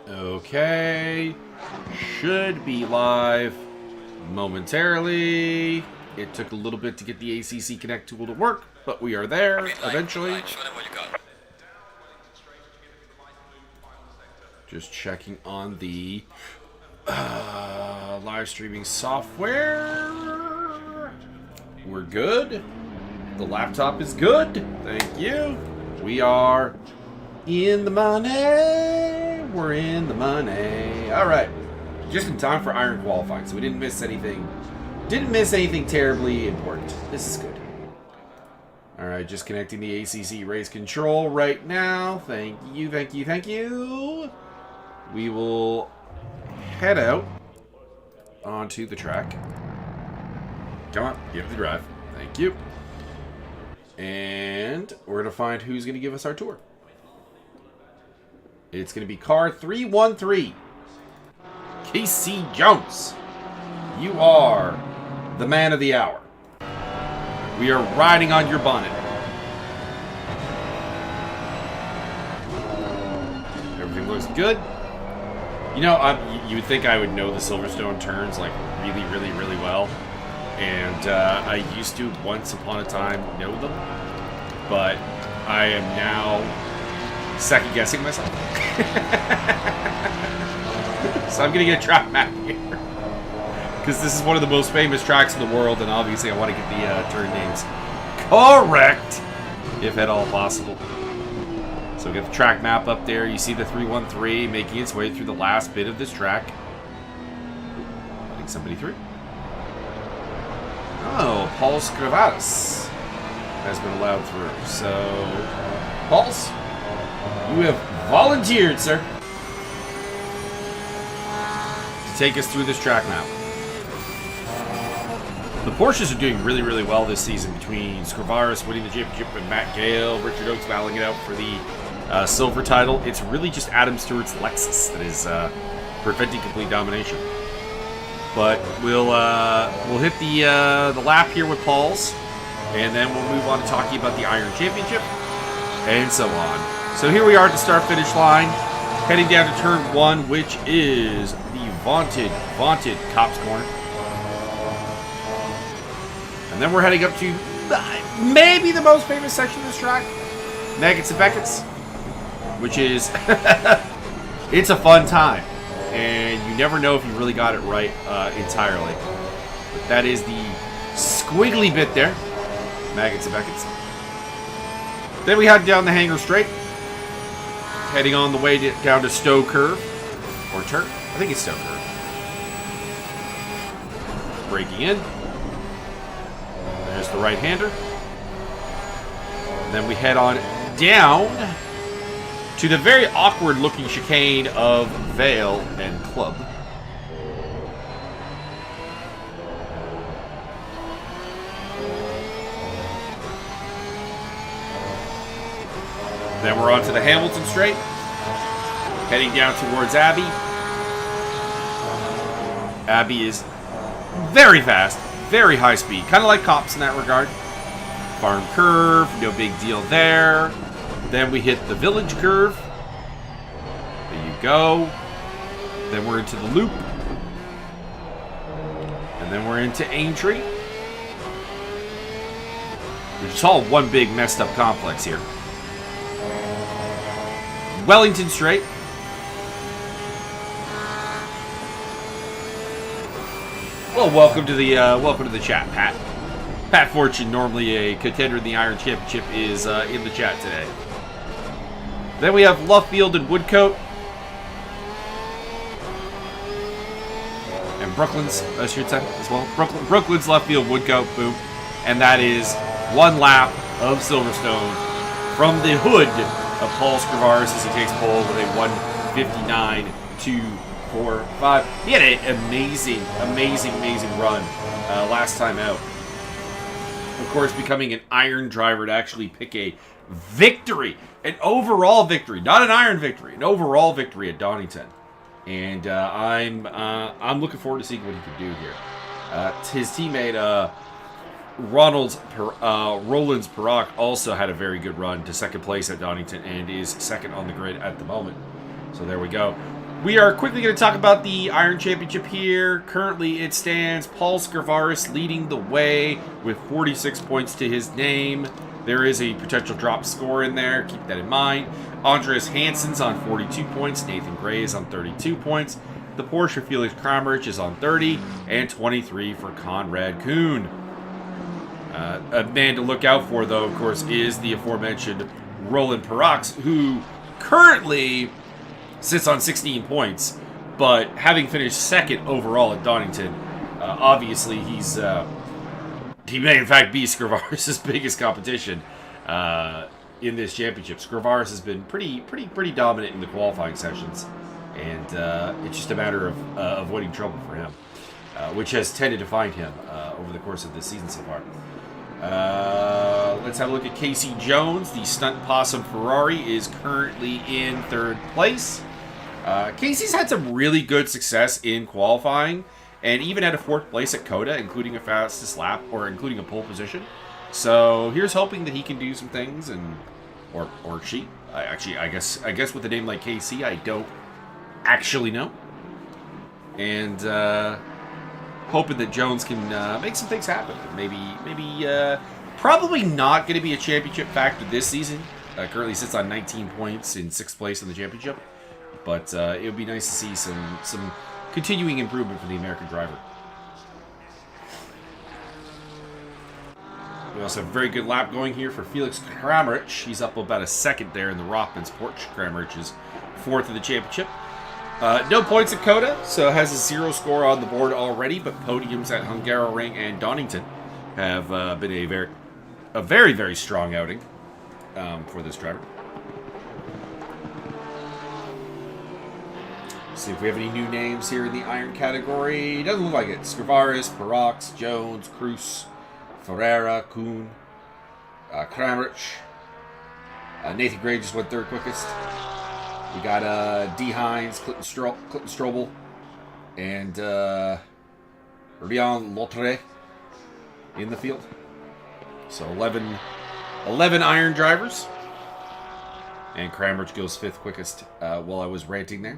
Okay. Should be live momentarily. It took a little bit to get the ACC Connect tool to work, but we are there eventually. Just checking on the live streaming software. We're good. The laptop is good. Thank you. We are in the money. We're in the money. All right. Just in time for Iron qualifying, so we didn't miss anything. Didn't miss anything terribly important. This is good. All right, just connecting the ACC race control right now. Thank you, thank you, thank you. We will head out onto the track. Come on, give the drive. Thank you. And we're going to find who's going to give us our tour. It's going to be car 313. Casey Jones. You are the man of the hour. We are riding on your bonnet. Everything looks good. You know, you would think I would know the Silverstone turns like really, really, really well. And I used to, once upon a time, know them. But I am now second-guessing myself. So I'm going to get a track map here. Because this is one of the most famous tracks in the world, and obviously I want to get the turn names correct, if at all possible. So we got the track map up there. You see the 313 making its way through the last bit of this track. Letting somebody through. Oh, Paul Scrivaris has been allowed through. So, Pauls, you have volunteered, sir, to take us through this track map. The Porsches are doing really, really well this season between Scrivaris winning the championship and Matt Gale, Richard Oakes battling it out for the silver title. It's really just Adam Stewart's Lexus that is preventing complete domination. But we'll hit the lap here with Paul's, and then we'll move on to talking about the Iron Championship and so on. So here we are at the start-finish line, heading down to turn 1, which is the vaunted Cops Corner. And then we're heading up to maybe the most famous section of this track, Maggots and Beckett's, which is, it's a fun time. And you never know if you really got it right entirely. But that is the squiggly bit there, Maggots and Beckett's. Then we head down the Hanger Straight, heading on the way down to Stowe Curve, or Turk. I think it's Stowe Curve. Braking in. There's the right-hander. Then we head on down to the very awkward-looking chicane of Vale and Club. Then we're on to the Hamilton Straight, heading down towards Abbey. Abbey is very fast, very high speed, kind of like Cops in that regard. Farm curve, no big deal there. Then we hit the Village curve. There you go. Then we're into the Loop. And then we're into Aintree. Which is all one big messed up complex here. Wellington Straight. Well, welcome to the chat, Pat. Pat Fortune, normally a contender in the Iron Championship, is in the chat today. Then we have Luffield and Woodcote. And Brooklyn's, I should say, as well. Brooklyn's Luffield, Woodcote, boom. And that is one lap of Silverstone from the hood of Paul Scrivaris as he takes pole with a 1:59.245. He had an amazing run last time out. Of course, becoming an Iron driver to actually pick a victory, an overall victory, not an Iron victory, an overall victory at Donington. And I'm looking forward to seeing what he can do here. His teammate Roland's Perrock also had a very good run to second place at Donington and is second on the grid at the moment. So there we go. We are quickly going to talk about the Iron Championship here. Currently, it stands Paul Scrivaris leading the way with 46 points to his name. There is a potential drop score in there. Keep that in mind. Andreas Hansen's on 42 points. Nathan Gray is on 32 points. The Porsche Felix Kramaric is on 30. And 23 for Conrad Kuhn. A man to look out for, though, of course, is the aforementioned Roland Perrox, who currently sits on 16 points, but having finished second overall at Donington, obviously he may in fact be Scrivaris' biggest competition in this championship. Scrivaris has been pretty dominant in the qualifying sessions, and it's just a matter of avoiding trouble for him, which has tended to find him over the course of this season so far. Let's have a look at Casey Jones. The Stunt Possum Ferrari is currently in third place. Casey's had some really good success in qualifying, and even had a fourth place at COTA, including a fastest lap, or including a pole position. So here's hoping that he can do some things, and or she. I guess with a name like Casey, I don't actually know. And hoping that Jones can make some things happen. Maybe probably not going to be a championship factor this season. Currently sits on 19 points in 6th place in the championship. But it would be nice to see some continuing improvement for the American driver. We also have a very good lap going here for Felix Kramaric. He's up about a second there in the Rothmans Porsche. Kramaric is 4th in the championship. No points at COTA, so has a 0 score on the board already, but podiums at Hungaroring and Donington have been a very strong outing for this driver. See if we have any new names here in the iron category. Doesn't look like it. Scrivaris, Perrox, Jones, Cruz, Ferreira, Kuhn, Kramaric. Nathan Gray just went 3rd quickest. We got D. Hines, Clinton Strobel, and Rian Lotre in the field. So 11 iron drivers. And Kramaric goes 5th quickest while I was ranting there.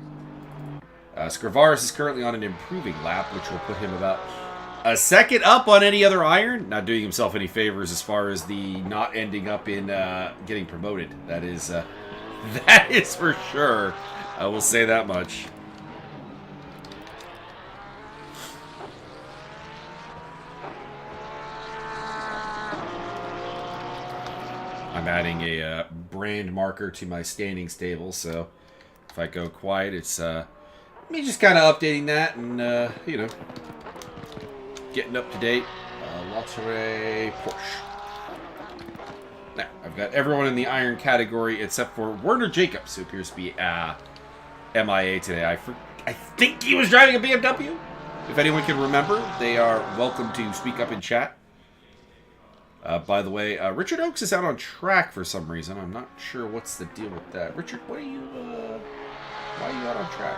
Scrivaris is currently on an improving lap, which will put him about a second up on any other iron. Not doing himself any favors as far as the not ending up in getting promoted. That is for sure. I will say that much. I'm adding a brand marker to my standing stable, so if I go quiet, it's me just kind of updating that and, you know, getting up to date. Lotre Porsche. Now, I've got everyone in the iron category except for Werner Jacobs, who appears to be MIA today. I think he was driving a BMW. If anyone can remember, they are welcome to speak up in chat. By the way, Richard Oakes is out on track for some reason. I'm not sure what's the deal with that. Richard, why are you out on track?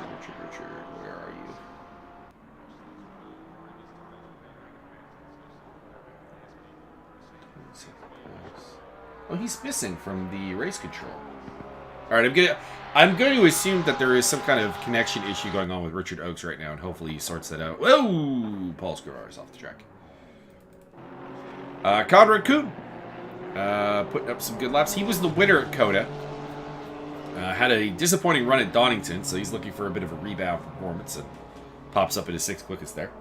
Richard, where are you? Oh, he's missing from the race control. All right, I'm going to assume that there is some kind of connection issue going on with Richard Oakes right now, and hopefully he sorts that out. Whoa! Paul Scrivaris off the track. Conrad Kuhn putting up some good laps. He was the winner at COTA. Had a disappointing run at Donington, so he's looking for a bit of a rebound performance and pops up at his 6th quickest there.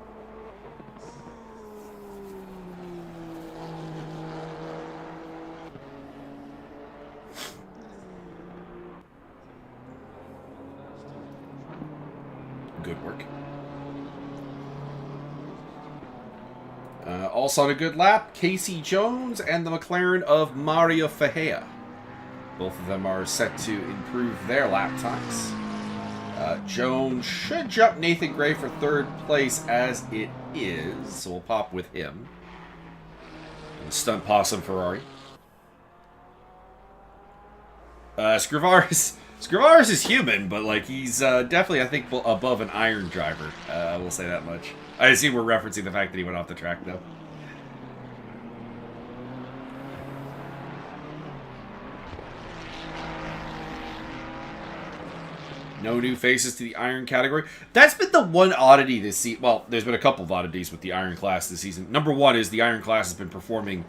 Good work. Also on a good lap, Casey Jones and the McLaren of Mario Fajea. Both of them are set to improve their lap times. Jones should jump Nathan Gray for 3rd place as it is, so we'll pop with him. And the Stunt Possum Ferrari. Scrivaris is human, but like he's definitely, I think, above an iron driver. I will say that much. I assume we're referencing the fact that he went off the track, though. No new faces to the Iron category. That's been the one oddity this season. Well, there's been a couple of oddities with the Iron class this season. Number one is the Iron class has been performing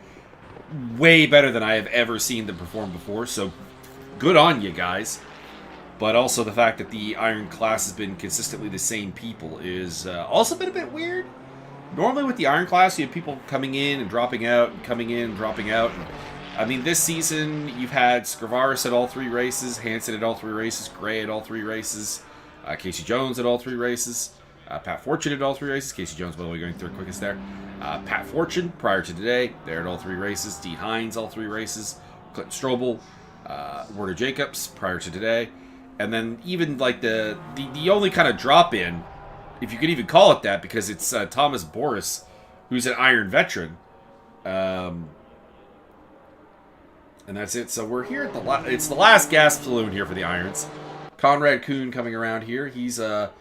way better than I have ever seen them perform before, so good on you guys. But also the fact that the Iron class has been consistently the same people is also been a bit weird. Normally with the Iron class, you have people coming in and dropping out, and coming in and dropping out. And, I mean, this season, you've had Scrivaris at all 3 races, Hansen at all 3 races, Gray at all 3 races, Casey Jones at all 3 races, Pat Fortune at all 3 races. Casey Jones, by the way, going 3rd quickest there. Pat Fortune, prior to today, they're at all 3 races. D. Hines, all 3 races. Clinton Strobel, Werner Jacobs, prior to today. And then even, like, the only kind of drop-in, if you could even call it that, because it's Thomas Boris, who's an Iron veteran. And that's it. So we're here at it's the last gas saloon here for the Irons. Conrad Kuhn coming around here. He's got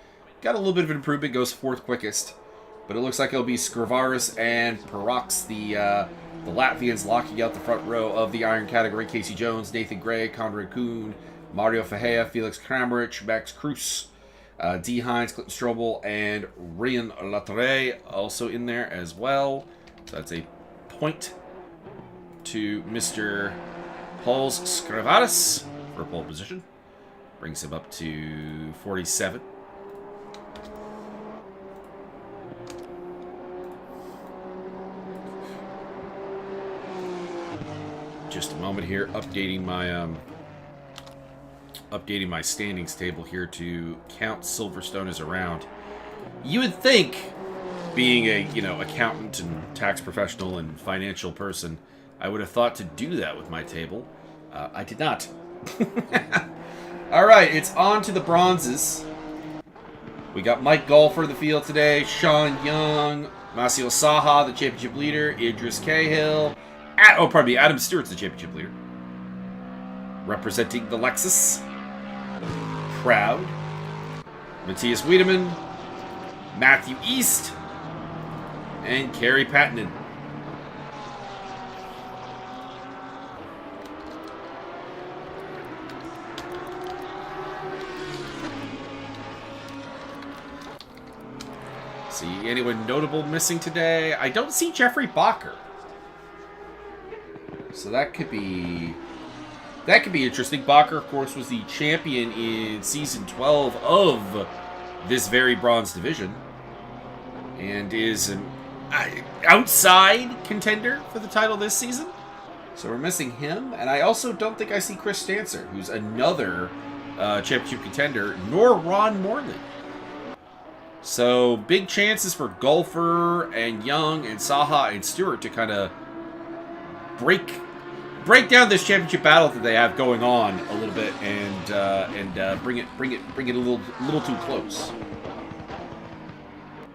a little bit of an improvement, goes 4th quickest. But it looks like it'll be Scrivaris and Perox, the Latvians, locking out the front row of the Iron category. Casey Jones, Nathan Gray, Conrad Kuhn, Mario Fajea, Felix Kramrich, Max Cruz, D. Hines, Clinton Strobel, and Rian Latre also in there as well. So that's a point to Mr. Paul Scrivaris for pole position. Brings him up to 47. Just a moment here, updating my standings table here to count Silverstone as around. You would think, being a accountant and tax professional and financial person, I would have thought to do that with my table. I did not. All right, it's on to the bronzes. We got Mike Golfer in the field today, Sean Young, Masio Saha, the championship leader, Idris Cahill. Adam Stewart's the championship leader. Representing the Lexus. Proud. Matthias Wiedemann, Matthew East, and Kerry Pattinen. See anyone notable missing today? I don't see Jeffrey Bacher. So that could be interesting. Bacher, of course, was the champion in Season 12 of this very bronze division. And is an outside contender for the title this season. So we're missing him. And I also don't think I see Chris Stancer, who's another championship contender, nor Ron Morley. So big chances for Golfer and Young and Saha and Stewart to kind of break down this championship battle that they have going on a little bit and bring it a little too close. Of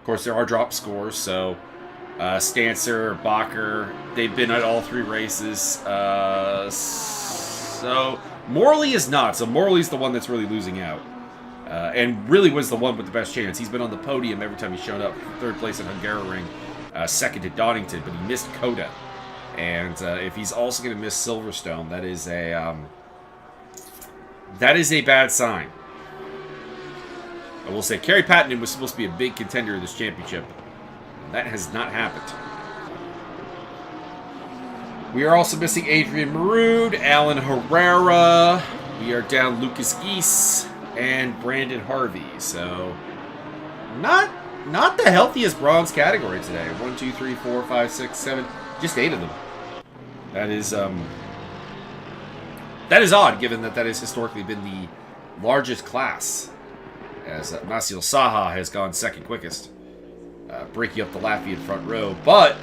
course, there are drop scores, so Stancer, Bacher, they've been at all 3 races. So Morley is not. So Morley's the one that's really losing out. And really was the one with the best chance. He's been on the podium every time he's shown up. 3rd place at Hungaroring, 2nd at Donington, but he missed Coda. And if he's also going to miss Silverstone, that is a bad sign. I will say, Kerry Pattinen was supposed to be a big contender in this championship. That has not happened. We are also missing Adrian Marood, Alan Herrera. We are down Lucas Geese and Brandon Harvey. So, not the healthiest bronze category today. 1, 2, 3, 4, 5, 6, 7. Just 8 of them. That is odd, given that has historically been the largest class, as Masio Saha has gone 2nd quickest, breaking up the Latvian front row. But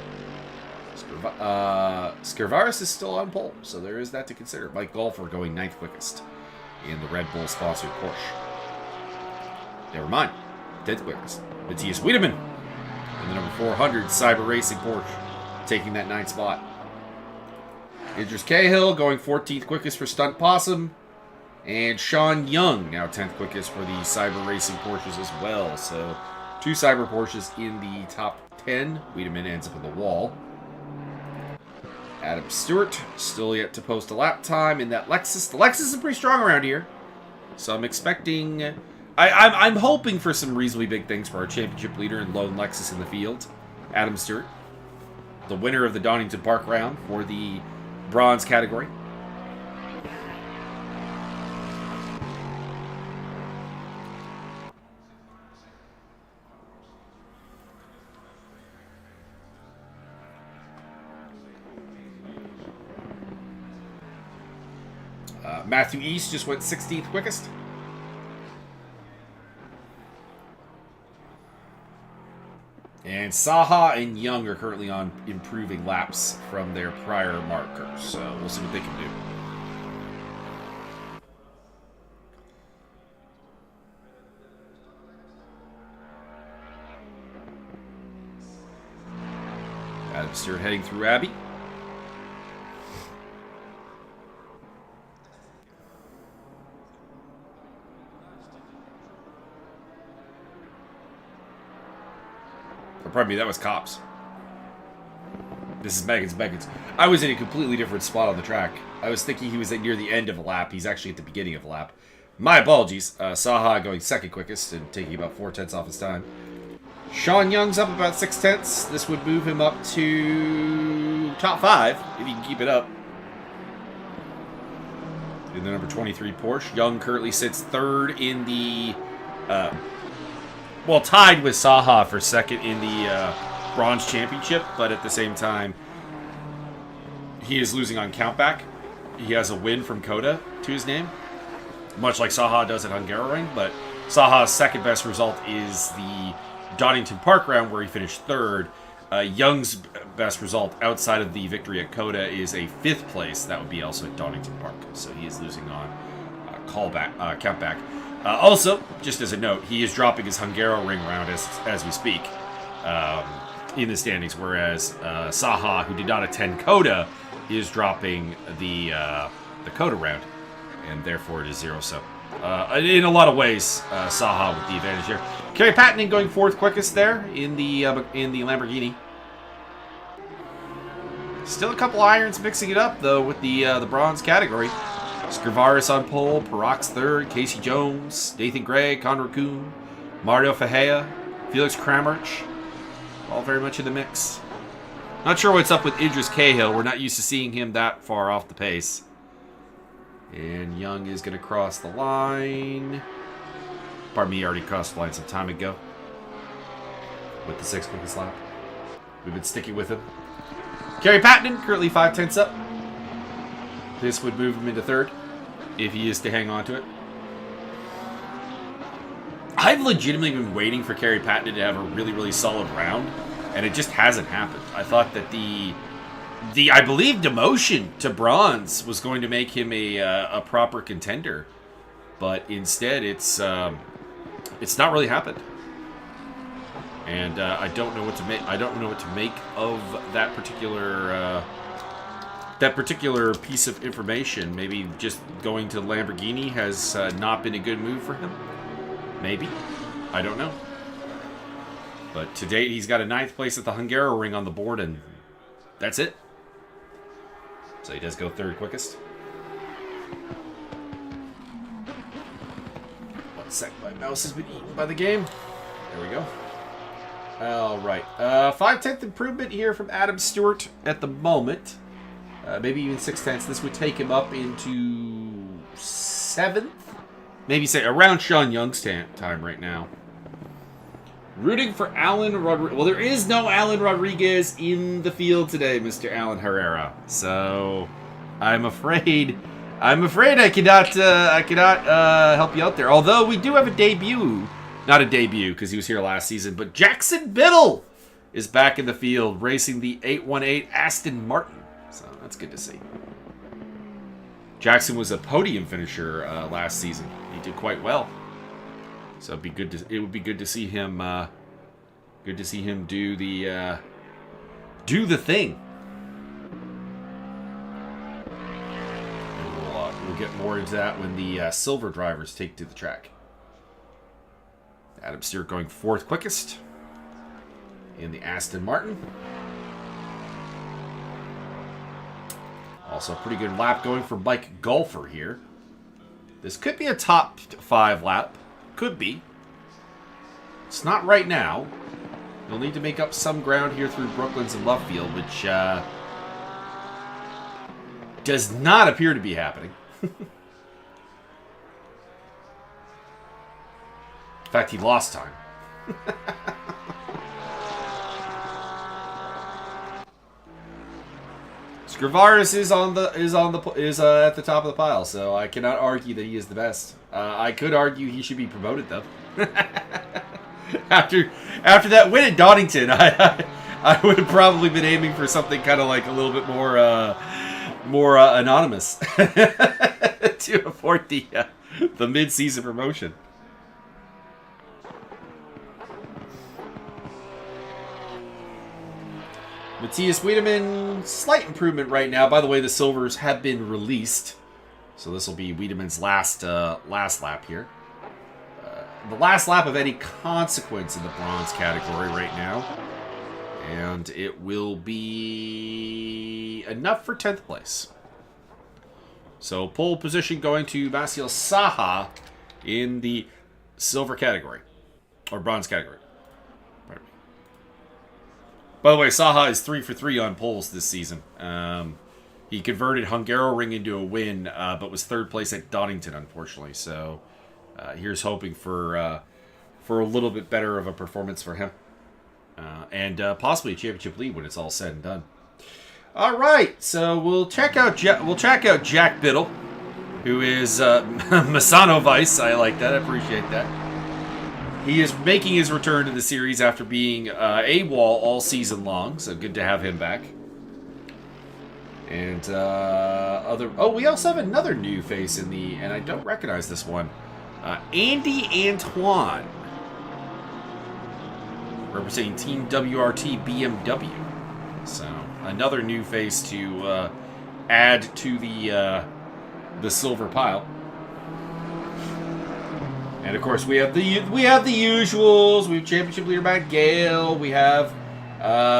Scrivaris is still on pole, so there is that to consider. Mike Golfer going 9th quickest in the Red Bull sponsored Porsche. Never mind, 10th quickest. Matthias Wiedemann in the number 400 Cyber Racing Porsche, taking that 9th spot. Idris Cahill going 14th quickest for Stunt Possum. And Sean Young now 10th quickest for the Cyber Racing Porsches as well. So 2 Cyber Porsches in the top 10. Wiedemann ends up in the wall. Adam Stewart still yet to post a lap time in that Lexus. The Lexus is pretty strong around here. So I'm expecting... I'm hoping for some reasonably big things for our championship leader and lone Lexus in the field, Adam Stewart. The winner of the Donington Park round for the bronze category. Matthew East just went 16th quickest. And Saha and Young are currently on improving laps from their prior markers. So we'll see what they can do. Adam Stewart heading through Abbey. Pardon me, that was Cops. This is Megan's. I was in a completely different spot on the track. I was thinking he was near the end of a lap. He's actually at the beginning of a lap. My apologies. Saha going second quickest and taking about 4/10 off his time. Sean Young's up about 6/10. This would move him up to top 5 if he can keep it up. In the number 23 Porsche. Young currently sits third in the... tied with Saha for second in the Bronze Championship, but at the same time, he is losing on countback. He has a win from Coda to his name, much like Saha does at Hungaroring, but Saha's second best result is the Donington Park round, where he finished third. Young's best result outside of the victory at Coda is a 5th place. That would be also at Donington Park, so he is losing on countback. Also, just as a note, he is dropping his Hungaroring round as we speak in the standings, whereas Saha, who did not attend Coda, is dropping the Coda round, and therefore it is 0. So, in a lot of ways, Saha with the advantage here. Kerry Pattinen going 4th quickest there in the Lamborghini. Still a couple irons mixing it up though with the bronze category. Scrivaris on pole, Perrox 3rd, Casey Jones, Nathan Gray, Conor Kuhn, Mario Fajea, Felix Kramerch, all very much in the mix. Not sure what's up with Idris Cahill. We're not used to seeing him that far off the pace. And Young is going to cross the line. Pardon me, he already crossed the line some time ago with the 6th quickest lap. We've been sticking with him. Kerry Pattinen, currently 5/10 up. This would move him into 3rd, if he is to hang on to it. I've legitimately been waiting for Kerry Pattinen to have a really, really solid round, and it just hasn't happened. I thought that I believe demotion to bronze was going to make him a proper contender, but instead it's not really happened. And I don't know what to make. I don't know what to make of that particular piece of information. Maybe just going to Lamborghini has not been a good move for him. Maybe. I don't know. But to date, he's got a 9th place at the Hungaroring on the board, and that's it. So he does go 3rd quickest. 1 sec, my mouse has been eaten by the game. There we go. All right. 5/10 improvement here from Adam Stewart at the moment. Maybe even 6/10. This would take him up into 7th. Maybe say around Sean Young's time right now. Rooting for Alan Rodriguez. Well, there is no Alan Rodriguez in the field today, Mr. Alan Herrera. So I'm afraid I cannot help you out there. Although we do have a debut. Not a debut, because he was here last season, but Jackson Biddle is back in the field, racing the 818 Aston Martin. So that's good to see. Jackson was a podium finisher last season. He did quite well. So it would be good to see him. Good to see him do the thing. And we'll get more into that when the silver drivers take to the track. Adam Stewart going 4th quickest in the Aston Martin. Also a pretty good lap going for Mike Golfer here. This could be a top 5 lap. Could be. It's not right now. You'll need to make up some ground here through Brooklands and Lovefield, which does not appear to be happening. In fact, he lost time. Scrivaris is at the top of the pile, so I cannot argue that he is the best. I could argue he should be promoted though. after that win at Donington, I would have probably been aiming for something kind of like a little bit more anonymous to afford the mid-season promotion. Matthias Wiedemann, slight improvement right now. By the way, the silvers have been released, so this will be Wiedemann's last lap here. The last lap of any consequence in the bronze category right now, and it will be enough for 10th place. So pole position going to Maciel Saha in the silver category, or bronze category. By the way, Saha is 3 for 3 on poles this season. He converted Hungaroring into a win, but was 3rd place at Donington, unfortunately. So here's hoping for a little bit better of a performance for him, and possibly a championship lead when it's all said and done. All right, so we'll check out Jack Biddle, who is Masano Vice. I like that. I appreciate that. He is making his return to the series after being AWOL all season long, so good to have him back. And we also have another new face and I don't recognize this one. Andy Antoine, representing Team WRT BMW. So another new face to add to the silver pile. And of course, we have the usuals. We have championship leader Matt Gale. We have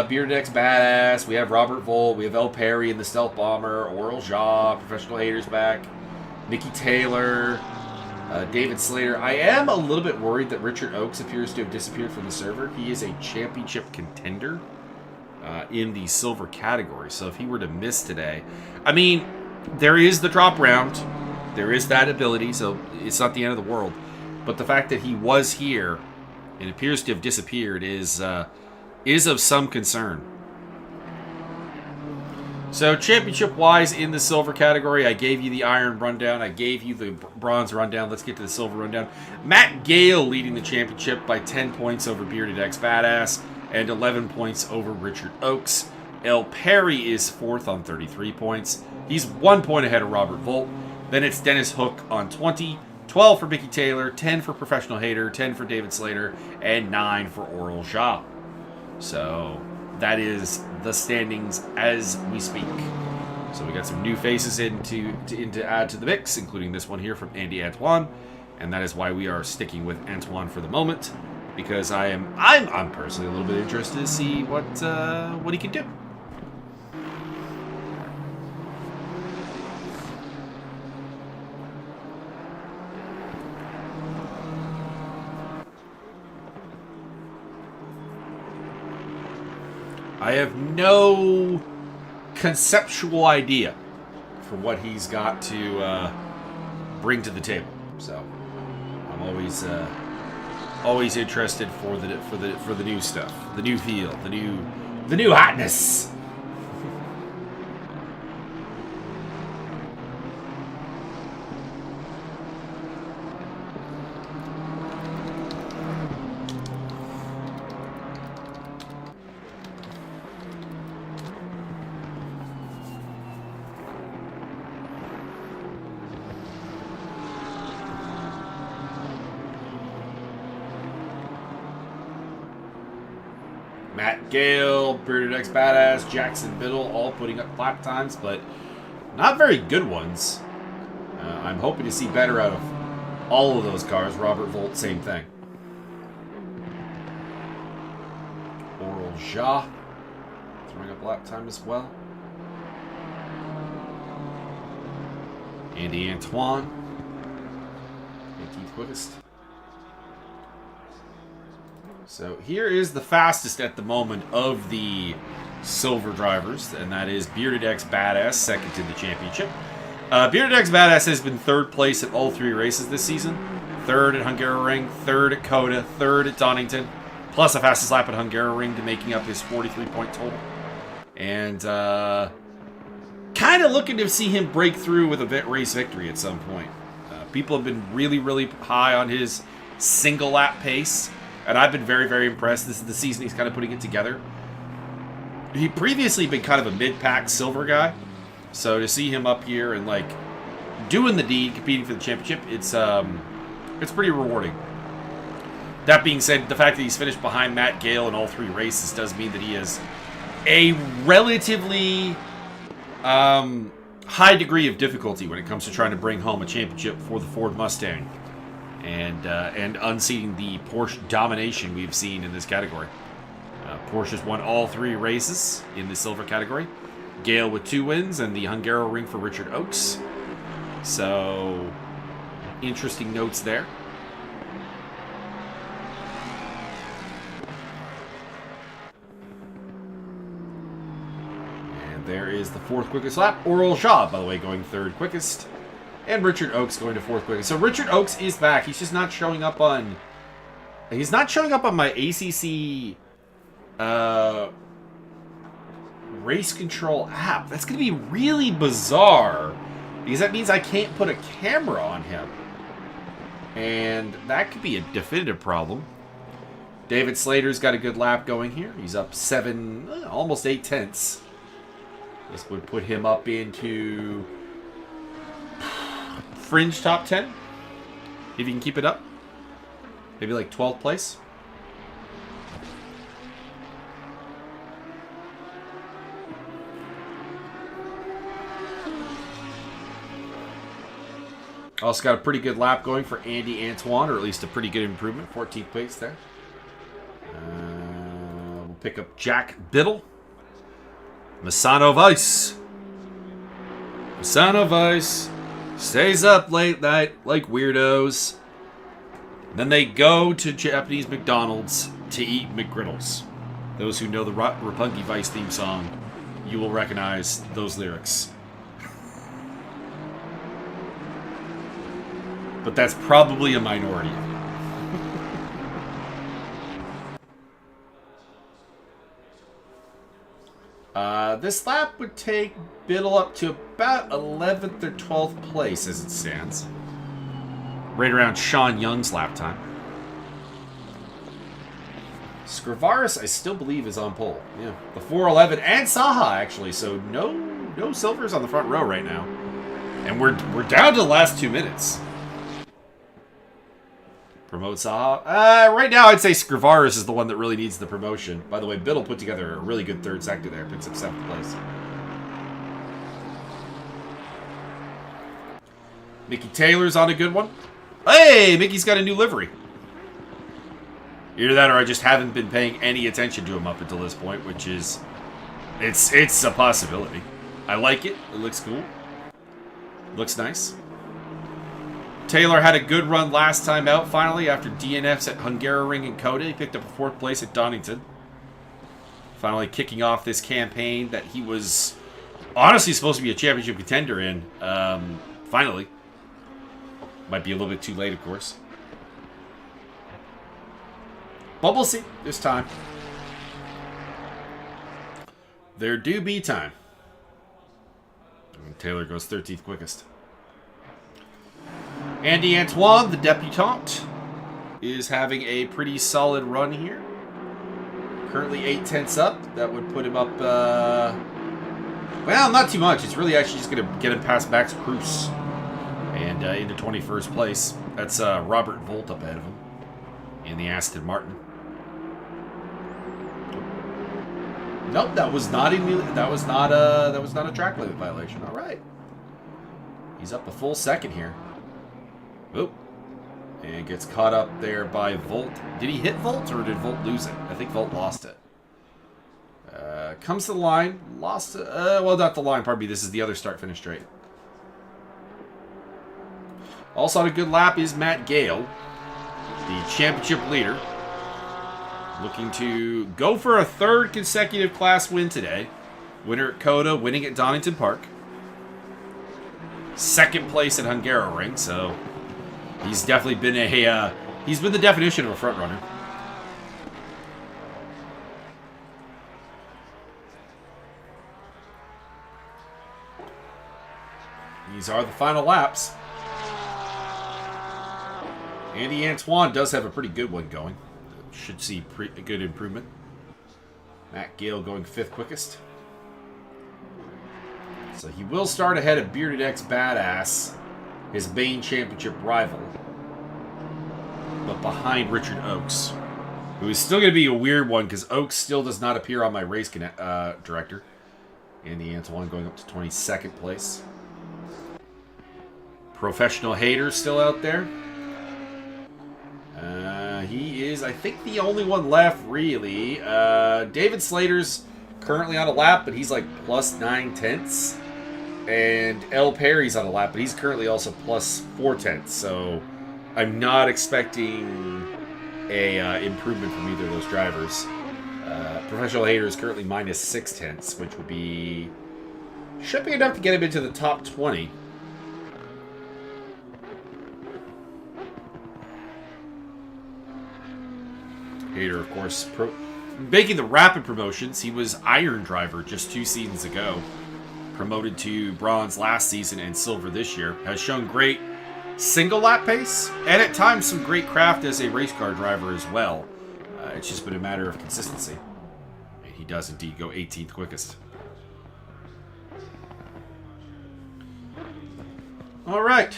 Bearded X Badass. We have Robert Volt. We have El Perry in the Stealth Bomber. Oral Jaw, Professional Haters back. Nikki Taylor, David Slater. I am a little bit worried that Richard Oakes appears to have disappeared from the server. He is a championship contender in the silver category. So if he were to miss today, I mean, there is the drop round. There is that ability, so it's not the end of the world. But the fact that he was here and appears to have disappeared is of some concern. So championship-wise in the silver category, I gave you the iron rundown. I gave you the bronze rundown. Let's get to the silver rundown. Matt Gale leading the championship by 10 points over Bearded X Badass and 11 points over Richard Oakes. El Perry is 4th on 33 points. He's 1 point ahead of Robert Volt. Then it's Dennis Hook on 20. 12 for Mickey Taylor, 10 for Professional Hater, 10 for David Slater, and 9 for Oral Jaw. So that is the standings as we speak. So we got some new faces in to add to the mix, including this one here from Andy Antoine, and that is why we are sticking with Antoine for the moment, because I'm personally a little bit interested to see what he can do. I have no conceptual idea for what he's got to bring to the table. So I'm always interested for the new stuff, the new feel, the new hotness. Matt Gale, Bearded X Badass, Jackson Biddle, all putting up lap times, but not very good ones. I'm hoping to see better out of all of those cars. Robert Volt, same thing. Oral Jaw, throwing up lap time as well. Andy Antoine. quickest. So here is the fastest at the moment of the silver drivers, and that is Bearded X Badass, second in the championship. Bearded X Badass has been third place at all 3 races this season. Third at Hungaroring, third at Coda, third at Donington, plus a fastest lap at Hungaroring to making up his 43-point total. And kind of looking to see him break through with a race victory at some point. People have been really, really high on his single lap pace, and I've been very, very impressed. This is the season he's kind of putting it together. He previously been kind of a mid-pack silver guy, so to see him up here and like doing the deed, competing for the championship, it's pretty rewarding. That being said, the fact that he's finished behind Matt Gale in all 3 races does mean that he has a relatively high degree of difficulty when it comes to trying to bring home a championship for the Ford Mustang and unseating the Porsche domination we've seen in this category. Porsche's won all 3 races in the silver category. Gale with 2 wins and the Hungaroring for Richard Oakes. So, interesting notes there. And there is the 4th quickest lap. Oral Shaw, by the way, going 3rd quickest. And Richard Oakes going to 4th quickest. So Richard Oakes is back. He's just not showing up on... He's not showing up on my ACC... race control app. That's going to be really bizarre because that means I can't put a camera on him, and that could be a definitive problem. David Slater's got a good lap going here. He's up 7, almost 8 tenths. This would put him up into fringe top 10 if he can keep it up. Maybe like 12th place. Also got a pretty good lap going for Andy Antoine, or at least a pretty good improvement. 14th place there. We'll pick up Jack Biddle. Misano Vice. Misano Vice stays up late night like weirdos. Then they go to Japanese McDonald's to eat McGriddles. Those who know the Roppongi Vice theme song, you will recognize those lyrics. But that's probably a minority. This lap would take Biddle up to about 11th or 12th place as it stands. Right around Sean Young's lap time. Scrivaris, I still believe, is on pole. Yeah, the 411 and Saha actually. So no silvers on the front row right now, and we're down to the last 2 minutes. Promote Saha. Right now, I'd say Scrivaris is the one that really needs the promotion. By the way, Biddle put together a really good 3rd sector there. Picks up 7th place. Mickey Taylor's on a good one. Hey, Mickey's got a new livery. Either that or I just haven't been paying any attention to him up until this point, which is... It's a possibility. I like it. It looks cool. Looks nice. Taylor had a good run last time out, finally, after DNFs at Hungaroring and Coda. He picked up a 4th place at Donington. Finally kicking off this campaign that he was honestly supposed to be a championship contender in. Finally. Might be a little bit too late, of course. But we'll see this time. There do be time. And Taylor goes 13th quickest. Andy Antoine, the debutante, is having a pretty solid run here. Currently 8 tenths up. That would put him up, well, not too much. It's really actually just going to get him past Max Cruz and into 21st place. That's Robert Volt up ahead of him in the Aston Martin. Nope, that was not a track limit violation. All right, he's up a full second here. Oop. And gets caught up there by Volt. Did he hit Volt or did Volt lose it? I think Volt lost it. Comes to the line. Lost it. Well, not the line. Pardon me. This is the other start-finish straight. Also on a good lap is Matt Gale, the championship leader. Looking to go for a third consecutive class win today. Winner at Coda, winning at Donington Park. Second place at Hungaroring, so he's definitely been he's been the definition of a front runner. These are the final laps. Andy Antoine does have a pretty good one going. Should see a good improvement. Matt Gale going 5th quickest. So he will start ahead of Bearded X Badass, his main championship rival. But behind Richard Oakes, who is still going to be a weird one because Oakes still does not appear on my race director. Andy Antoine going up to 22nd place. Professional Hater still out there. He is, I think, the only one left, really. David Slater's currently on a lap, but he's like plus 9/10. And L. Perry's on a lap, but he's currently also plus 4/10. So I'm not expecting a improvement from either of those drivers. Professional Hater is currently minus 6/10, which would be... should be enough to get him into the top 20. Hater, of course, making the rapid promotions. He was Iron Driver just 2 seasons ago. Promoted to Bronze last season and Silver this year. Has shown great single lap pace, and at times some great craft as a race car driver as well. It's just been a matter of consistency. And he does indeed go 18th quickest. Alright.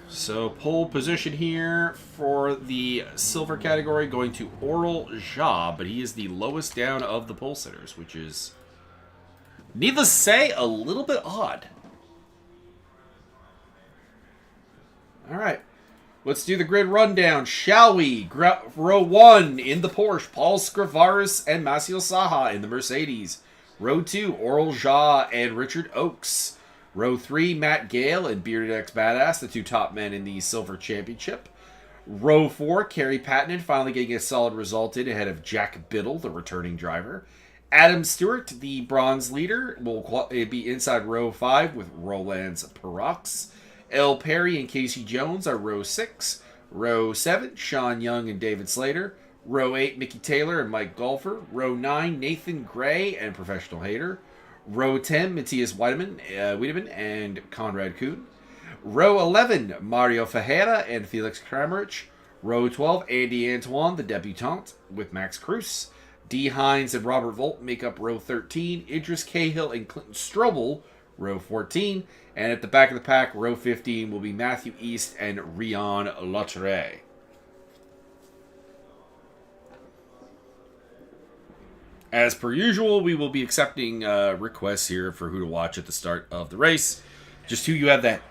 So, pole position here for the silver category going to Oral Ja, but he is the lowest down of the pole sitters, which is, needless to say, a little bit odd. Alright, let's do the grid rundown, shall we? Row 1 in the Porsche, Paul Scrivaris and Maciel Saha in the Mercedes. Row 2, Oral Ja and Richard Oakes. Row 3, Matt Gale and Bearded X Badass, the 2 top men in the Silver Championship. Row 4, Kerry Pattinen finally getting a solid result in ahead of Jack Biddle, the returning driver. Adam Stewart, the bronze leader, will be inside row 5 with Roland's Perox. L. Perry and Casey Jones are row 6. Row 7, Sean Young and David Slater. Row 8, Mickey Taylor and Mike Golfer. Row 9, Nathan Gray and Professional Hater. Row 10, Matthias Wiedemann and Conrad Kuhn. Row 11, Mario Ferreira and Felix Kramerich. Row 12, Andy Antoine, the debutante, with Max Cruz. D. Hines and Robert Volt make up row 13. Idris Cahill and Clinton Strobel, row 14. And at the back of the pack, row 15, will be Matthew East and Rion Lautre. As per usual, we will be accepting requests here for who to watch at the start of the race. Just who you have that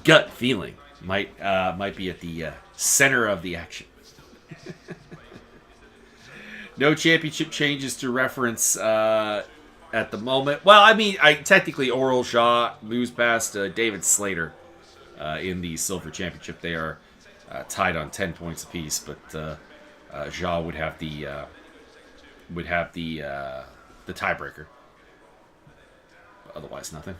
gut feeling might be at the center of the action. No championship changes to reference at the moment. Well, I mean, technically Oral Ja moves past David Slater in the Silver Championship. They are tied on 10 points apiece, but Ja would have the tiebreaker. Otherwise, nothing.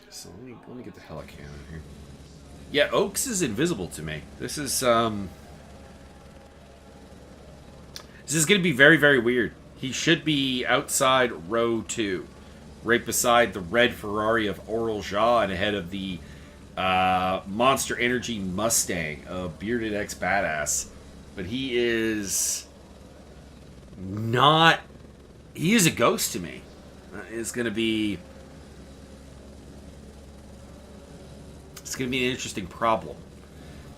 So let me get the Helican in here. Yeah, Oakes is invisible to me. This is going to be very, very weird. He should be outside row 2, right beside the red Ferrari of Oral Ja and ahead of the Monster Energy Mustang of Bearded X Badass. But he is not... He is a ghost to me. It's going to be... It's going to be an interesting problem.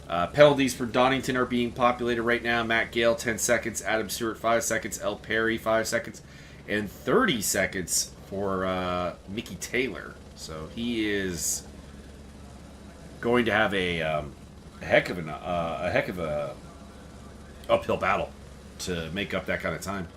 Penalties for Donington are being populated right now. Matt Gale, 10 seconds. Adam Stewart, 5 seconds. L. Perry, 5 seconds. And 30 seconds for Mickey Taylor. So he is going to have a heck of a uphill battle to make up that kind of time.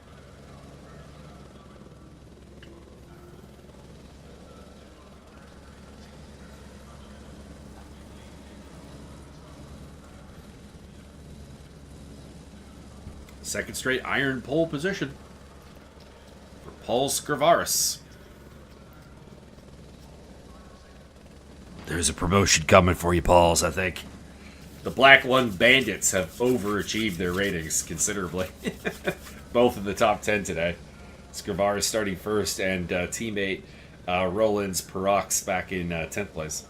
Second straight iron pole position for Paul Scrivaris. There's a promotion coming for you, Pauls, I think. The Black Lung Bandits have overachieved their ratings considerably. Both in the top 10 today. Scrivaris starting first, and teammate Roland's Perox back in 10th place.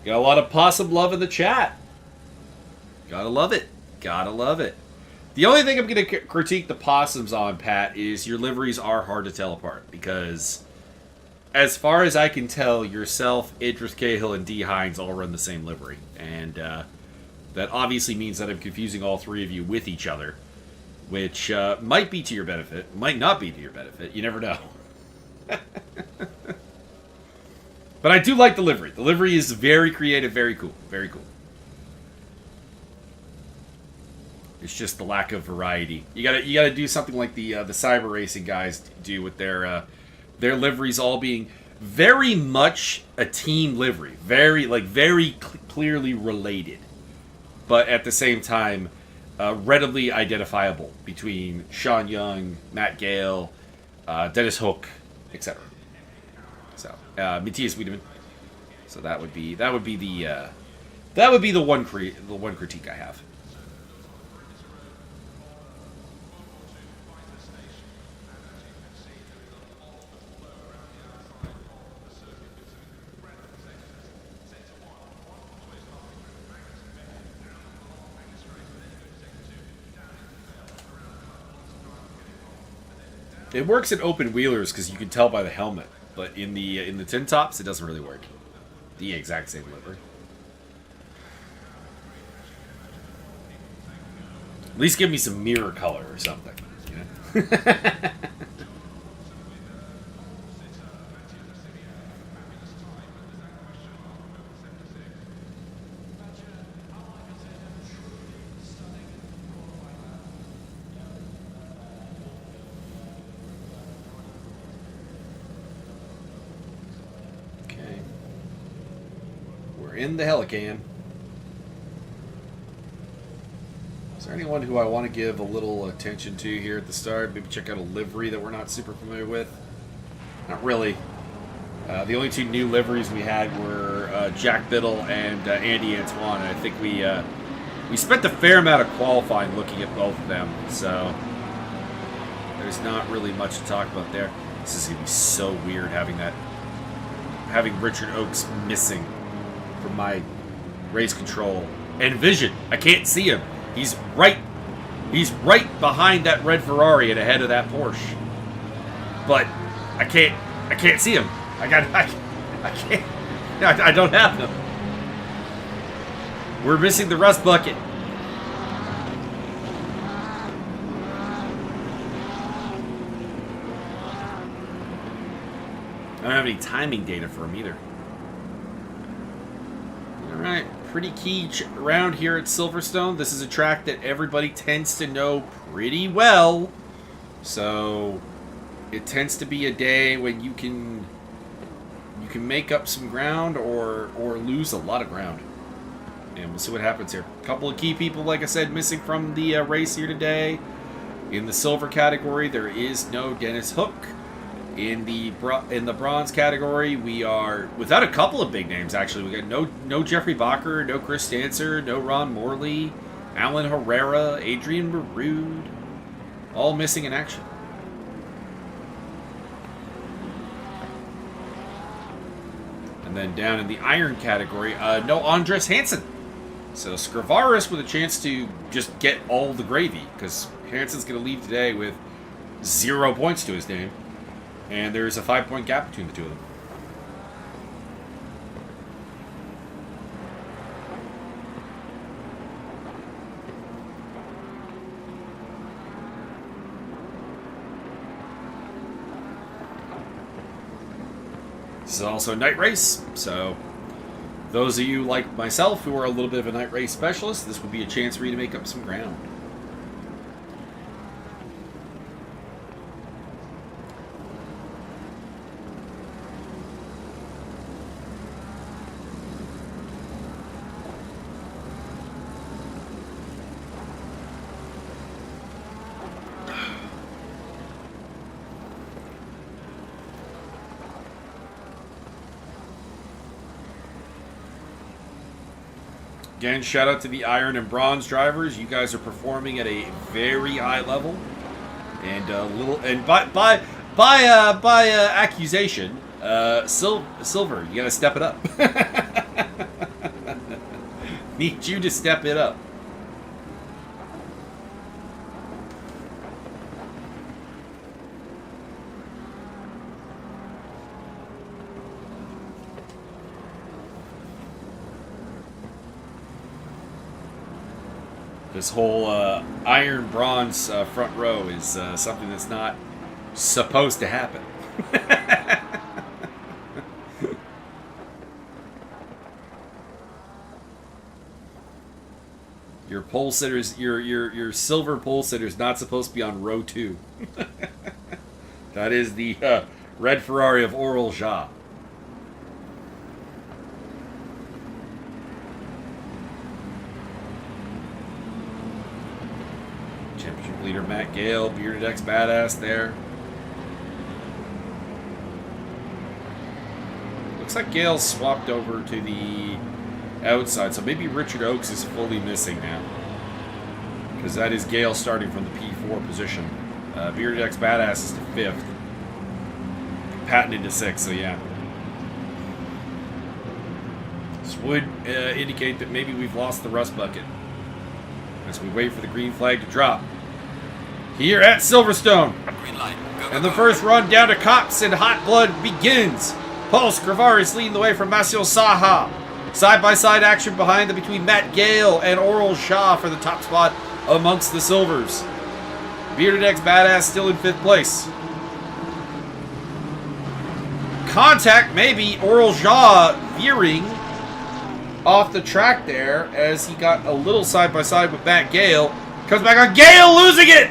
Got a lot of possum love in the chat. Gotta love it. Gotta love it. The only thing I'm going to critique the possums on, Pat, is your liveries are hard to tell apart. Because, as far as I can tell, yourself, Idris Cahill, and D. Hines all run the same livery. And that obviously means that I'm confusing all three of you with each other. Which might be to your benefit. Might not be to your benefit. You never know. But I do like the livery. The livery is very creative, very cool. Very cool. It's just the lack of variety. You gotta do something like the cyber racing guys do with their liveries all being very much a team livery, very clearly related, but at the same time readily identifiable between Sean Young, Matt Gale, Dennis Hook, etc. So Matthias Wiedemann. So that would be the one critique I have. It works in open wheelers because you can tell by the helmet, but in the tin tops, it doesn't really work. The exact same livery. At least give me some mirror color or something. You know? In the Helican. Is there anyone who I want to give a little attention to here at the start? Maybe check out a livery that we're not super familiar with? Not really. The only two new liveries we had were Jack Biddle and Andy Antoine. And I think we spent a fair amount of qualifying looking at both of them. So there's not really much to talk about there. This is going to be so weird having Richard Oakes missing from my race control and vision. I can't see him. He's right behind that red Ferrari and ahead of that Porsche. But I can't see him. I can't. I don't have him. We're missing the rust bucket. I don't have any timing data for him either. Alright, pretty key round here at Silverstone. This is a track that everybody tends to know pretty well. So it tends to be a day when you can make up some ground or lose a lot of ground. And we'll see what happens here. A couple of key people, like I said, missing from the race here today. In the silver category, there is no Dennis Hook. In the bronze category, we are without a couple of big names. Actually, we got no Jeffrey Bacher, no Chris Stancer, no Ron Morley, Alan Herrera, Adrian Marood, all missing in action. And then down in the iron category, no Andres Hansen. So Scrivaris with a chance to just get all the gravy, because Hansen's going to leave today with 0 points to his name. And there's a 5-point gap between the two of them. This is also a night race, so those of you like myself who are a little bit of a night race specialist, this would be a chance for you to make up some ground. Again, shout out to the Iron and Bronze drivers. You guys are performing at a very high level, and by accusation, Silver, you gotta step it up. Need you to step it up. This whole iron bronze front row is something that's not supposed to happen. Your pole sitters, your silver pole sitter's not supposed to be on row 2. That is the red Ferrari of Oral Ja. Championship leader Matt Gale, Bearded X Badass there. Looks like Gale swapped over to the outside, so maybe Richard Oakes is fully missing now, because that is Gale starting from the P4 position. Bearded X Badass is to 5th, Patton into 6th, so yeah. This would indicate that maybe we've lost the rust bucket as we wait for the green flag to drop here at Silverstone. Green light. Go, And the first run down to Cox and Hot Blood begins. Paul Scrivaris leading the way from Masio Saha. Side-by-side action behind them between Matt Gale and Oral Shah for the top spot amongst the Silvers. Bearded X Badass still in 5th place. Contact, maybe. Oral Shah veering off the track there as he got a little side-by-side with Matt Gale. Comes back on Gale, losing it!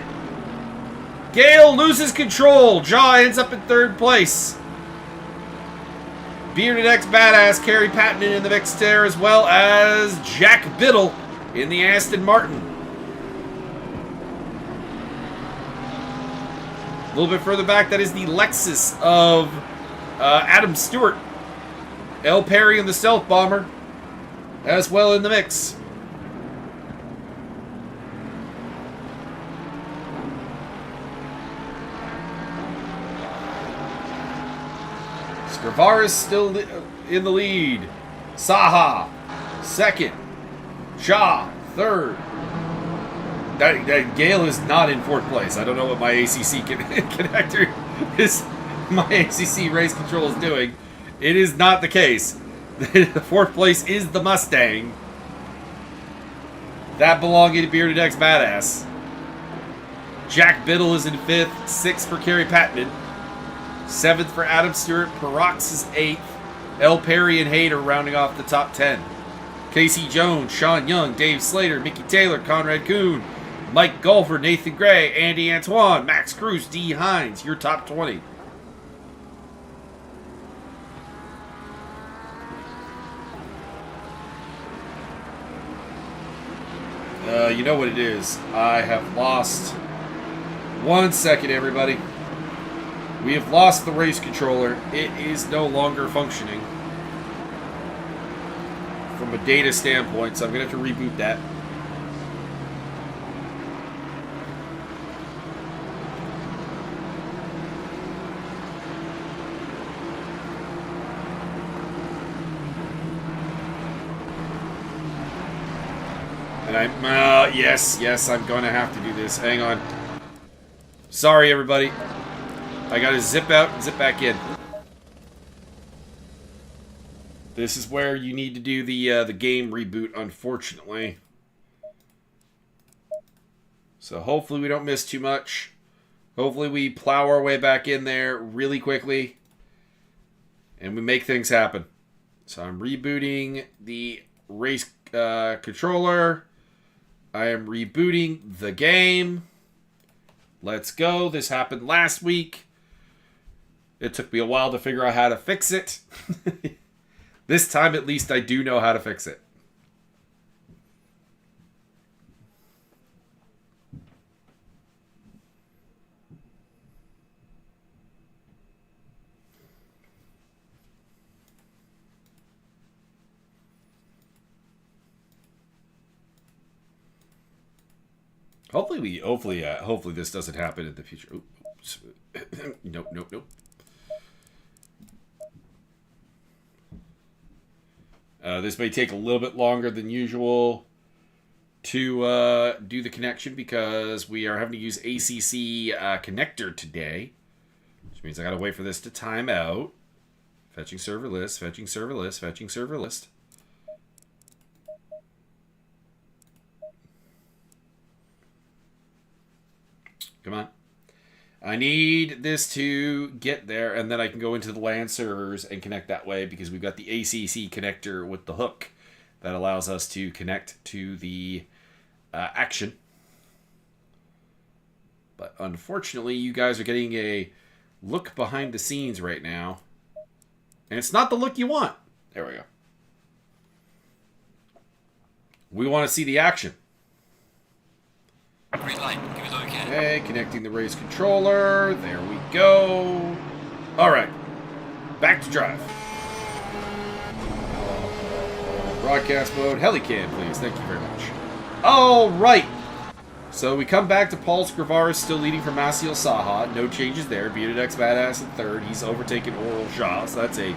Gale loses control. Jaw ends up in 3rd place. Bearded X Badass, Kerry Patton in the mix there, as well as Jack Biddle in the Aston Martin. A little bit further back, that is the Lexus of Adam Stewart. El Perry in the Stealth Bomber, as well in the mix. Scrivaris still in the lead. Saha, 2nd. Shah, 3rd. That Gale is not in 4th place. I don't know what my ACC connector is. My ACC race control is doing. It is not the case. The 4th place is the Mustang. That belonging to Bearded X Badass. Jack Biddle is in 5th. 6th for Kerry Patton. 7th for Adam Stewart. Parox is 8th. El Perry and Hayter rounding off the top 10. Casey Jones, Sean Young, Dave Slater, Mickey Taylor, Conrad Kuhn, Mike Golfer, Nathan Gray, Andy Antoine, Max Cruz, D. Hines, your top 20. You know what it is. I have lost. 1 second, everybody. We have lost the race controller. It is no longer functioning from a data standpoint, so I'm going to have to reboot that. And yes, I'm going to have to do this. Hang on. Sorry, everybody. I gotta zip out and zip back in. This is where you need to do the game reboot, unfortunately. So hopefully we don't miss too much. Hopefully we plow our way back in there really quickly. And we make things happen. So I'm rebooting the race controller. I am rebooting the game. Let's go. This happened last week. It took me a while to figure out how to fix it. This time, at least, I do know how to fix it. Hopefully this doesn't happen in the future. Oops. Nope. This may take a little bit longer than usual to do the connection because we are having to use ACC connector today, which means I gotta wait for this to time out. Fetching server list, fetching server list, fetching server list. Come on. I need this to get there, and then I can go into the LAN servers and connect that way because we've got the ACC connector with the hook that allows us to connect to the action. But unfortunately, you guys are getting a look behind the scenes right now, and it's not the look you want. There we go. We want to see the action. Green light, give it okay. Okay, connecting the race controller. There we go. Alright. Back to drive. Broadcast mode. Helicam, please. Thank you very much. Alright. So we come back to Paul Scrivaris still leading for Maciel Saha. No changes there. Bearded X Badass in third. He's overtaken Oral Shah, so that's a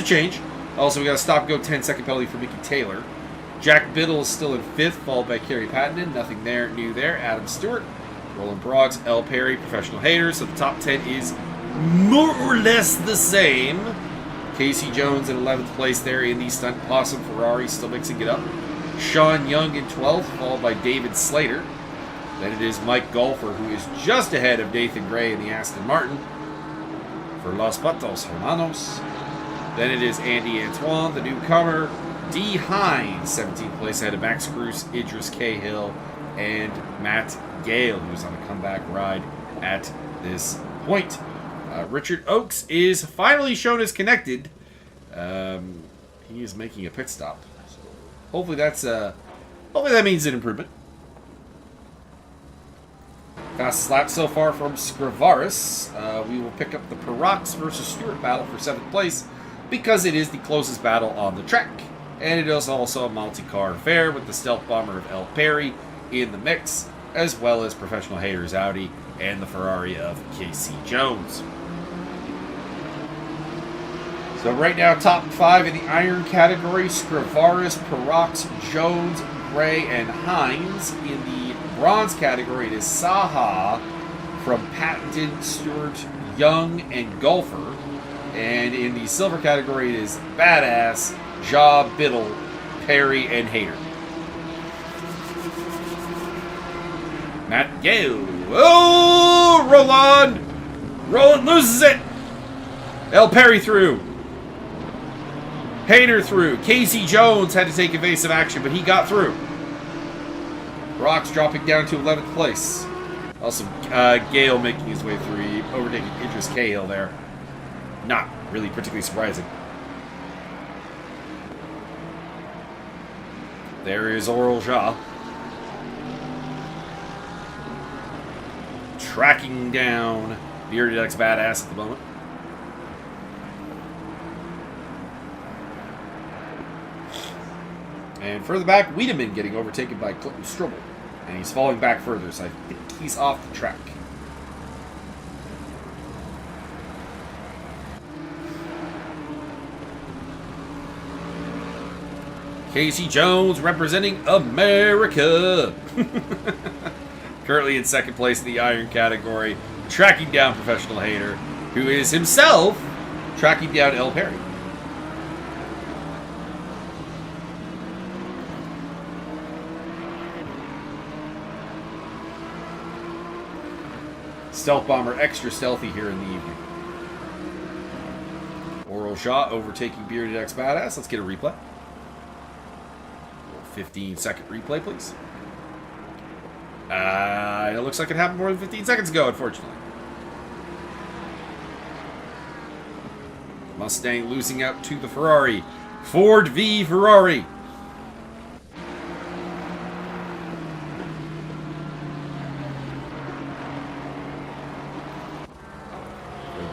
change. Also, we got a stop-go 10-second penalty for Mickey Taylor. Jack Biddle is still in fifth, followed by Kerry Pattenden. Nothing there, new there. Adam Stewart, Roland Broggs, L. Perry, Professional Haters. So the top 10 is more or less the same. Casey Jones in 11th place there in the Stunt Possum Ferrari, still mixing it up. Sean Young in 12th, followed by David Slater. Then it is Mike Golfer, who is just ahead of Nathan Gray in the Aston Martin for Los Patos Hermanos. Then it is Andy Antoine, the newcomer. D. Hines, 17th place ahead of Max Cruz, Idris Cahill, and Matt Gale, who's on a comeback ride at this point. Richard Oakes is finally shown as connected. He is making a pit stop. So hopefully that means an improvement. Fastest lap so far from Scrivaris. We will pick up the Perox versus Stewart battle for 7th place because it is the closest battle on the track. And it is also a multi-car affair with the Stealth Bomber of L. Perry in the mix, as well as Professional Haters Audi and the Ferrari of Casey Jones. So right now, top 5 in the iron category: Scrivaris, Perox, Jones, Gray, and Hines. In the bronze category, it is Saha from Patented, Stewart, Young, and Golfer. And in the silver category, it is Badass, Jaw, Biddle, Perry, and Hater. Matt Gale. Oh, Roland! Roland loses it! L. Perry through. Hater through. Casey Jones had to take evasive action, but he got through. Rocks dropping down to 11th place. Also, Gale making his way through. He overtaking Idris Cahill there. Not really particularly surprising. There is Oral Shah. Tracking down Bearded X Badass at the moment. And further back, Wiedemann getting overtaken by Clinton Strobel. And he's falling back further, so I think he's off the track. Casey Jones representing America. Currently in second place in the iron category, tracking down Professional Hater, who is himself tracking down L. Perry. Stealth Bomber extra stealthy here in the evening. Oral Oral Shaw overtaking Bearded X Badass. Let's get a replay. 15-second replay, please. It looks like it happened more than 15 seconds ago, unfortunately. Mustang losing out to the Ferrari. Ford v Ferrari.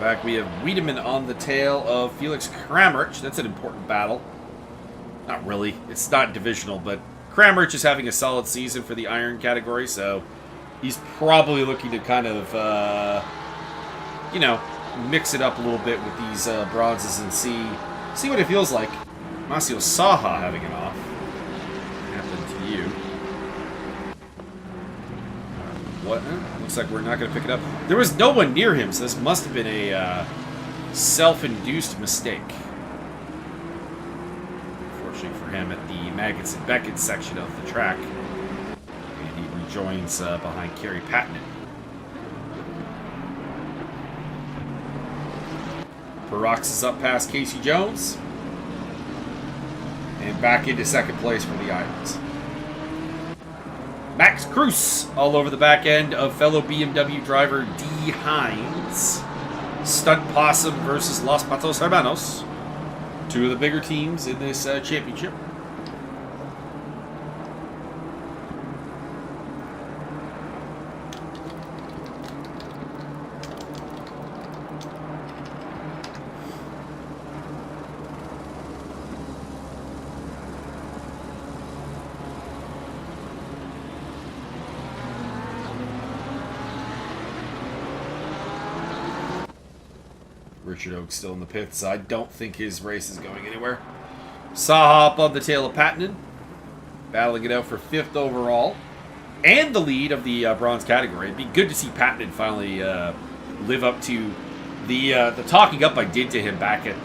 Back, we have Wiedemann on the tail of Felix Kramrich. That's an important battle. Not really. It's not divisional, but Kramrich is having a solid season for the iron category, so he's probably looking to kind of, you know, mix it up a little bit with these bronzes and see what it feels like. Masio Saha having it off. What happened to you? What? Looks like we're not going to pick it up. There was no one near him, so this must have been a self-induced mistake. Unfortunately for him, at the Maggots and Beckett section of the track. And he rejoins behind Kerry Pattinen. Perox is up past Casey Jones. And back into second place for the Irons. Max Cruz all over the back end of fellow BMW driver D. Hines. Stunt Possum versus Los Patos Hermanos. Two of the bigger teams in this championship. Richard Oakes still in the pits. I don't think his race is going anywhere. Saha up on the tail of Pattinen. Battling it out for 5th overall. And the lead of the bronze category. It'd be good to see Pattinen finally live up to the talking up I did to him back at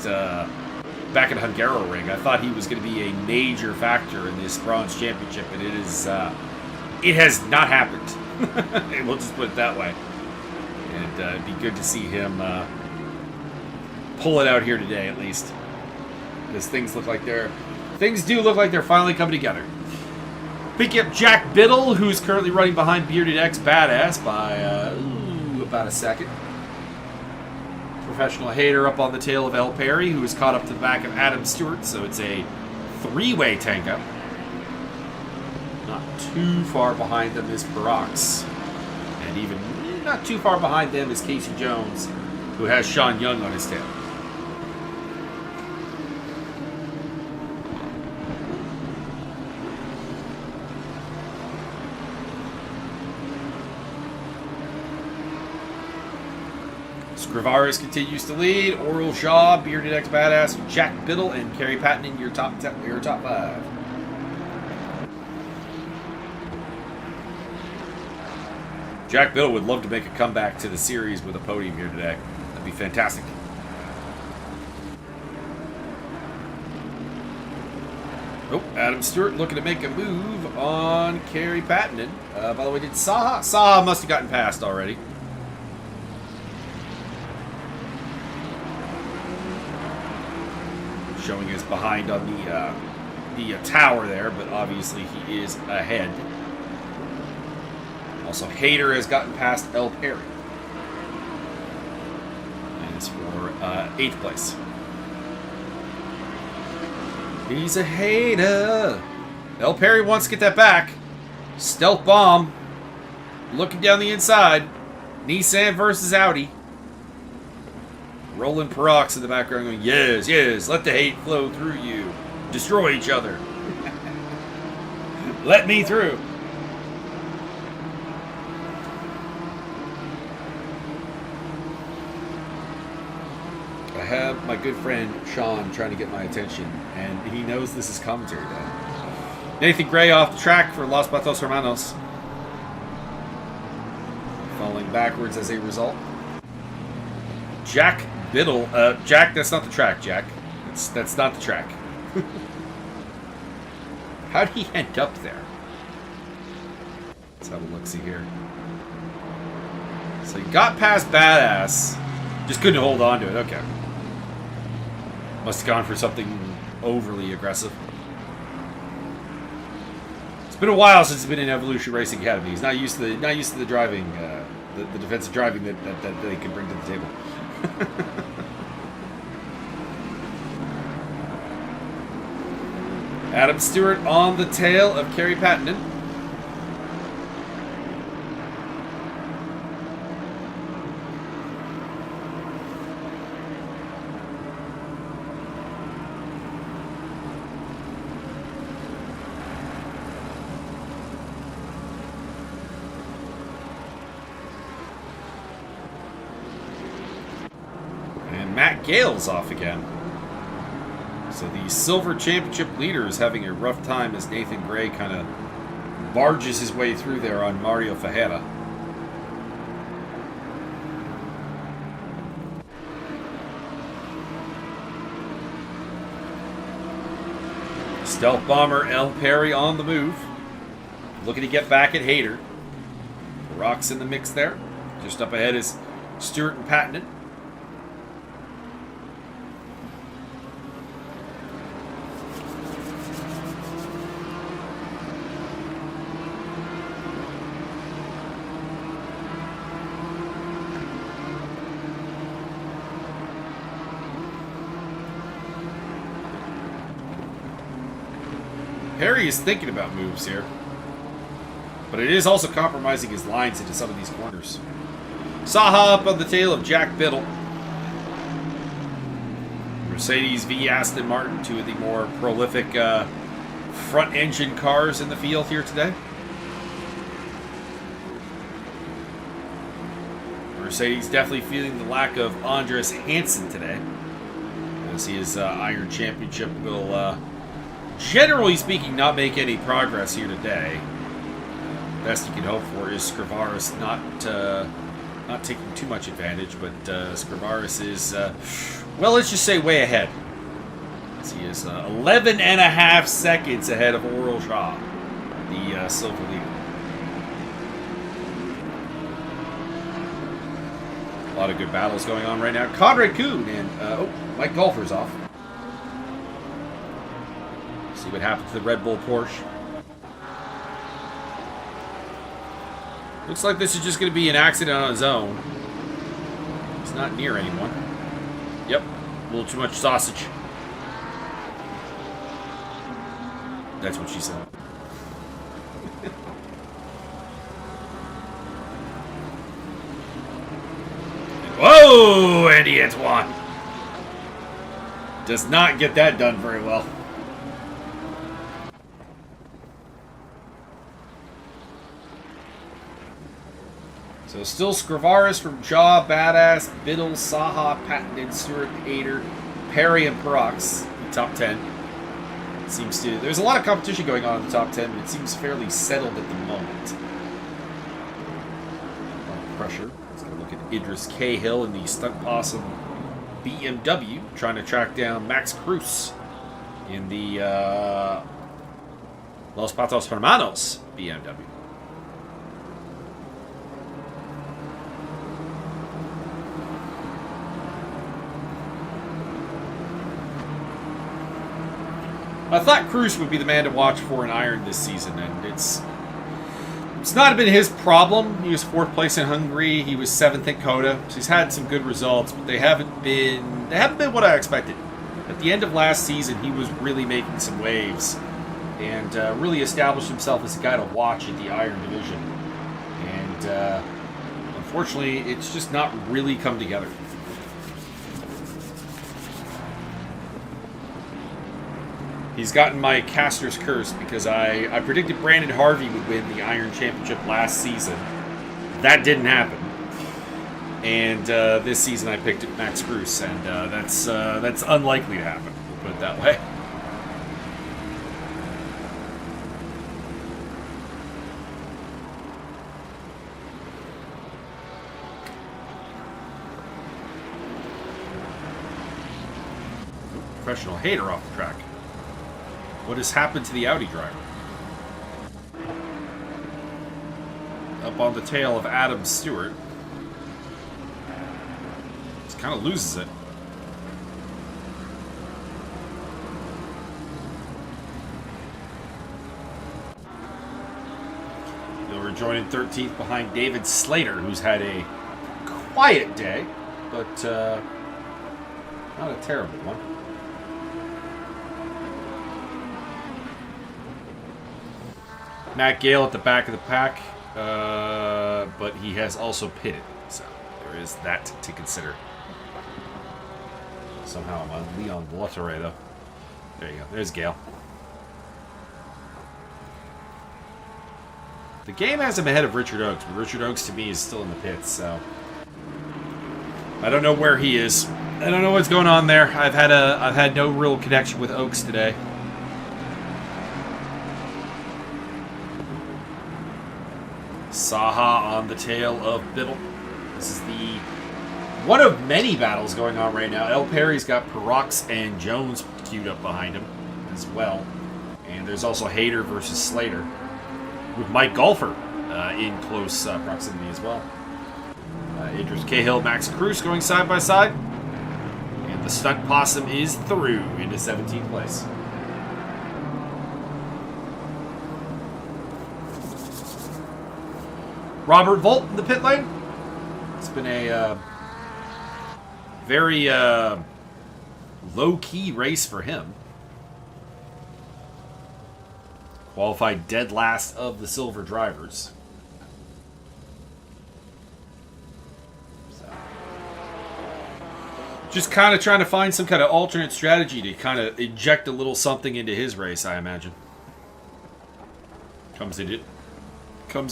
Hungaroring. I thought he was going to be a major factor in this bronze championship, and it has not happened. We'll just put it that way. And it'd be good to see him pull it out here today, at least, because things do look like they're finally coming together. Picking up Jack Biddle, who's currently running behind Bearded X Badass by about a second. Professional Hater up on the tail of El Perry, who is caught up to the back of Adam Stewart, so it's a 3-way tank up. Not too far behind them is Perox, and even not too far behind them is Casey Jones, who has Sean Young on his tail. Scrivaris continues to lead. Oral Shaw, Bearded X Badass, Jack Biddle, and Kerry Pattinen, your top 5. Jack Biddle would love to make a comeback to the series with a podium here today. That'd be fantastic. Oh, Adam Stewart looking to make a move on Kerry Pattinen. By the way, did Saha? Saha must have gotten past already. Showing us behind on the tower there, but obviously he is ahead. Also, Hater has gotten past El Perry. And it's for 8th place. He's a hater. El Perry wants to get that back. Stealth bomb. Looking down the inside. Nissan versus Audi. Roland Perox in the background going, yes, yes, let the hate flow through you. Destroy each other. Let me through. I have my good friend Sean trying to get my attention, and he knows this is commentary day. Nathan Gray off the track for Los Patos Hermanos. Falling backwards as a result. Jack Biddle. Jack, that's not the track, Jack. That's not the track. How did he end up there? Let's have a look-see here. So he got past Badass. Just couldn't hold on to it. Okay. Must have gone for something overly aggressive. It's been a while since he's been in Evolution Racing Academy. He's not used to the driving, the defensive driving that they can bring to the table. Adam Stewart on the tail of Kerry Pattenden. Matt Gale's off again. So the Silver Championship leader is having a rough time as Nathan Gray kind of barges his way through there on Mario Fajera. Stealth Bomber El Perry on the move. Looking to get back at Hayter. Rock's in the mix there. Just up ahead is Stewart and Pattenden. Perry is thinking about moves here, but it is also compromising his lines into some of these corners. Saha up on the tail of Jack Biddle. Mercedes v Aston Martin, two of the more prolific front engine cars in the field here today. Mercedes definitely feeling the lack of Andres Hansen today, as his Iron Championship will generally speaking, not make any progress here today. Best you can hope for is Scrivaris not taking too much advantage, but Scrivaris is, well, let's just say way ahead. As he is 11 and a half seconds ahead of Oral Shaw, the silver leader. A lot of good battles going on right now. Conrad Kuhn and, Mike Golfer's off. See what happens to the Red Bull Porsche. Looks like this is just going to be an accident on its own. It's not near anyone. Yep, a little too much sausage. That's what she said. Whoa, Andy Antoine. Does not get that done very well. So still Scrivaris from Jaw, Badass, Biddle, Saha, Pattenden, Stewart, Hayter, Perry, and Parox. Top 10. It seems to. There's a lot of competition going on in the top 10, but it seems fairly settled at the moment. A lot of pressure. Let's go look at Idris Cahill in the Stunt Possum BMW, trying to track down Max Cruz in the Los Patos Hermanos BMW. I thought Cruz would be the man to watch for in Iron this season, and it's not been his problem. He was 4th place in Hungary. He was 7th at Coda. So he's had some good results, but they haven't been what I expected. At the end of last season, he was really making some waves and really established himself as a guy to watch in the Iron division. And unfortunately, it's just not really come together. He's gotten my caster's curse because I predicted Brandon Harvey would win the Iron Championship last season. That didn't happen. And this season I picked Max Cruz, and that's unlikely to happen, we'll put it that way. Professional Hayter off the track. What has happened to the Audi driver? Up on the tail of Adam Stewart. Just kind of loses it. joining 13th behind David Slater, who's had a quiet day, but not a terrible one. Matt Gale at the back of the pack, but he has also pitted, so there is that to consider. Somehow I'm on Leon Blotteray, though. There you go. There's Gale. The game has him ahead of Richard Oakes, but Richard Oakes to me is still in the pits, so I don't know where he is. I don't know what's going on there. I've had no real connection with Oakes today. Saha on the tail of Biddle. This is the one of many battles going on right now. El Perry's got Parox and Jones queued up behind him as well. And there's also Hayter versus Slater, with Mike Golfer in close proximity as well. Idris Cahill, Max Cruz going side by side. And the stunt possum is through into 17th place. Robert Volt in the pit lane. It's been a very low-key race for him. Qualified dead last of the silver drivers. So, just kind of trying to find some kind of alternate strategy to kind of inject a little something into his race, I imagine. Comes in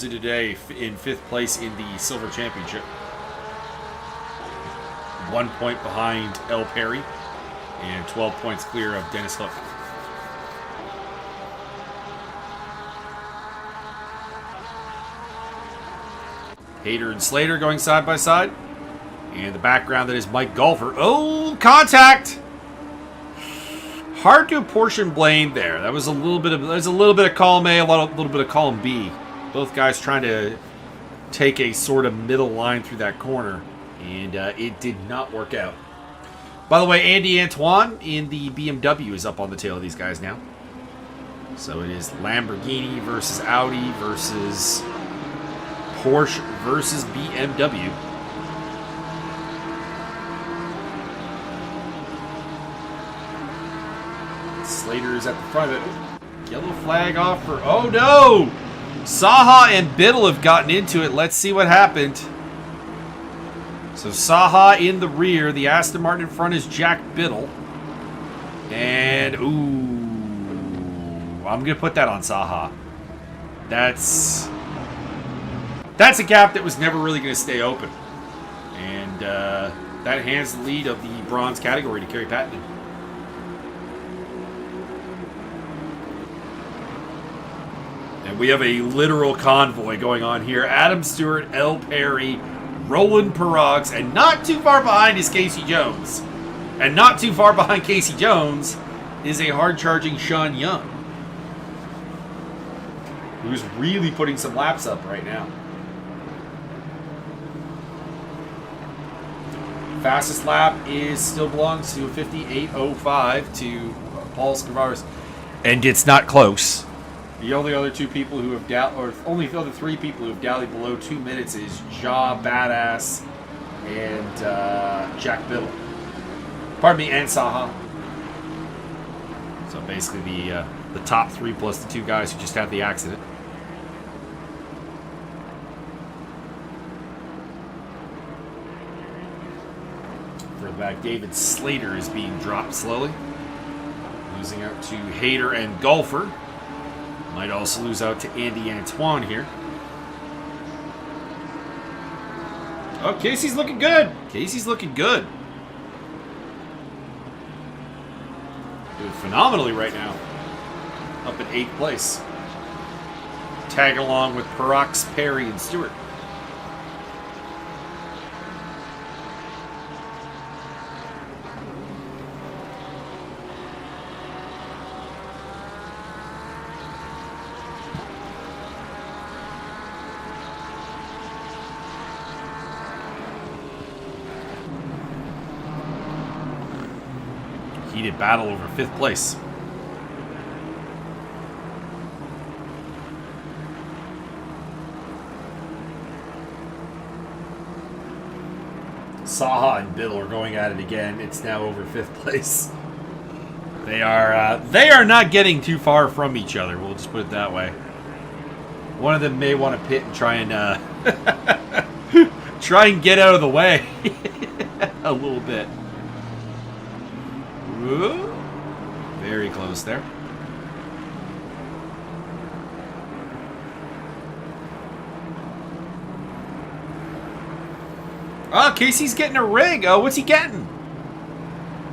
today in 5th place in the Silver Championship. 1 point behind El Perry and 12 points clear of Dennis Hook. Hayter and Slater going side by side. And the background that is Mike Golfer. Oh, contact! Hard to apportion blame there. That was a little bit of column A, a little bit of column B. Both guys trying to take a sort of middle line through that corner, and it did not work out. By the way, Andy Antoine in the BMW is up on the tail of these guys now. So it is Lamborghini versus Audi versus Porsche versus BMW. Slater is at the front of it. Yellow flag off for... Oh, no! Saha and Biddle have gotten into it. Let's see what happened. So Saha in the rear. The Aston Martin in front is Jack Biddle. And, ooh. I'm going to put that on Saha. That's a gap that was never really going to stay open. And that hands the lead of the bronze category to Kerry Patton. And we have a literal convoy going on here. Adam Stewart, El Perry, Roland Parox, and not too far behind is Casey Jones. And not too far behind Casey Jones is a hard-charging Sean Young, who's really putting some laps up right now. Fastest lap still belongs to 58.05 to Paul Scavaris. And it's not close. The only other two people who have only the other three people who have dallied below 2 minutes is Ja Badass and Jack Biddle. Pardon me, and Saha. So basically the top three plus the two guys who just had the accident. Further back, David Slater is being dropped slowly. Losing out to Hayter and Golfer. Might also lose out to Andy Antoine here. Oh, Casey's looking good. Casey's looking good. Doing phenomenally right now. Up in 8th place. Tag along with Parox, Perry, and Stewart. Heated battle over 5th place. Saha and Biddle are going at it again. It's now over 5th place. They are not getting too far from each other. We'll just put it that way. One of them may want to pit and try and try and get out of the way a little bit. Ooh, very close there. Oh, Casey's getting a rig. Oh, what's he getting?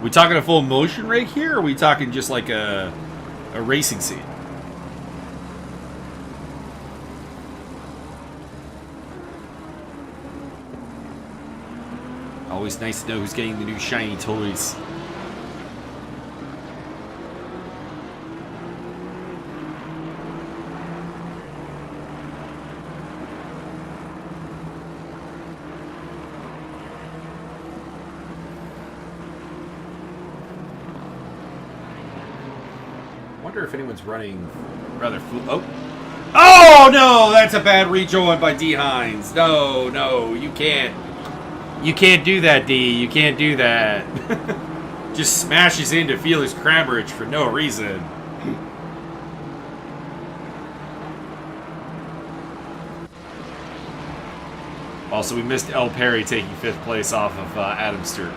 We talking a full motion rig here, or are we talking just like a racing seat? Always nice to know who's getting the new shiny toys. I wonder if anyone's running rather Oh no, that's a bad rejoin by D Hines. No, you can't. You can't do that, D. You can't do that. Just smashes into Felix Kramaric for no reason. Also, we missed El Perry taking 5th place off of Adam Stewart.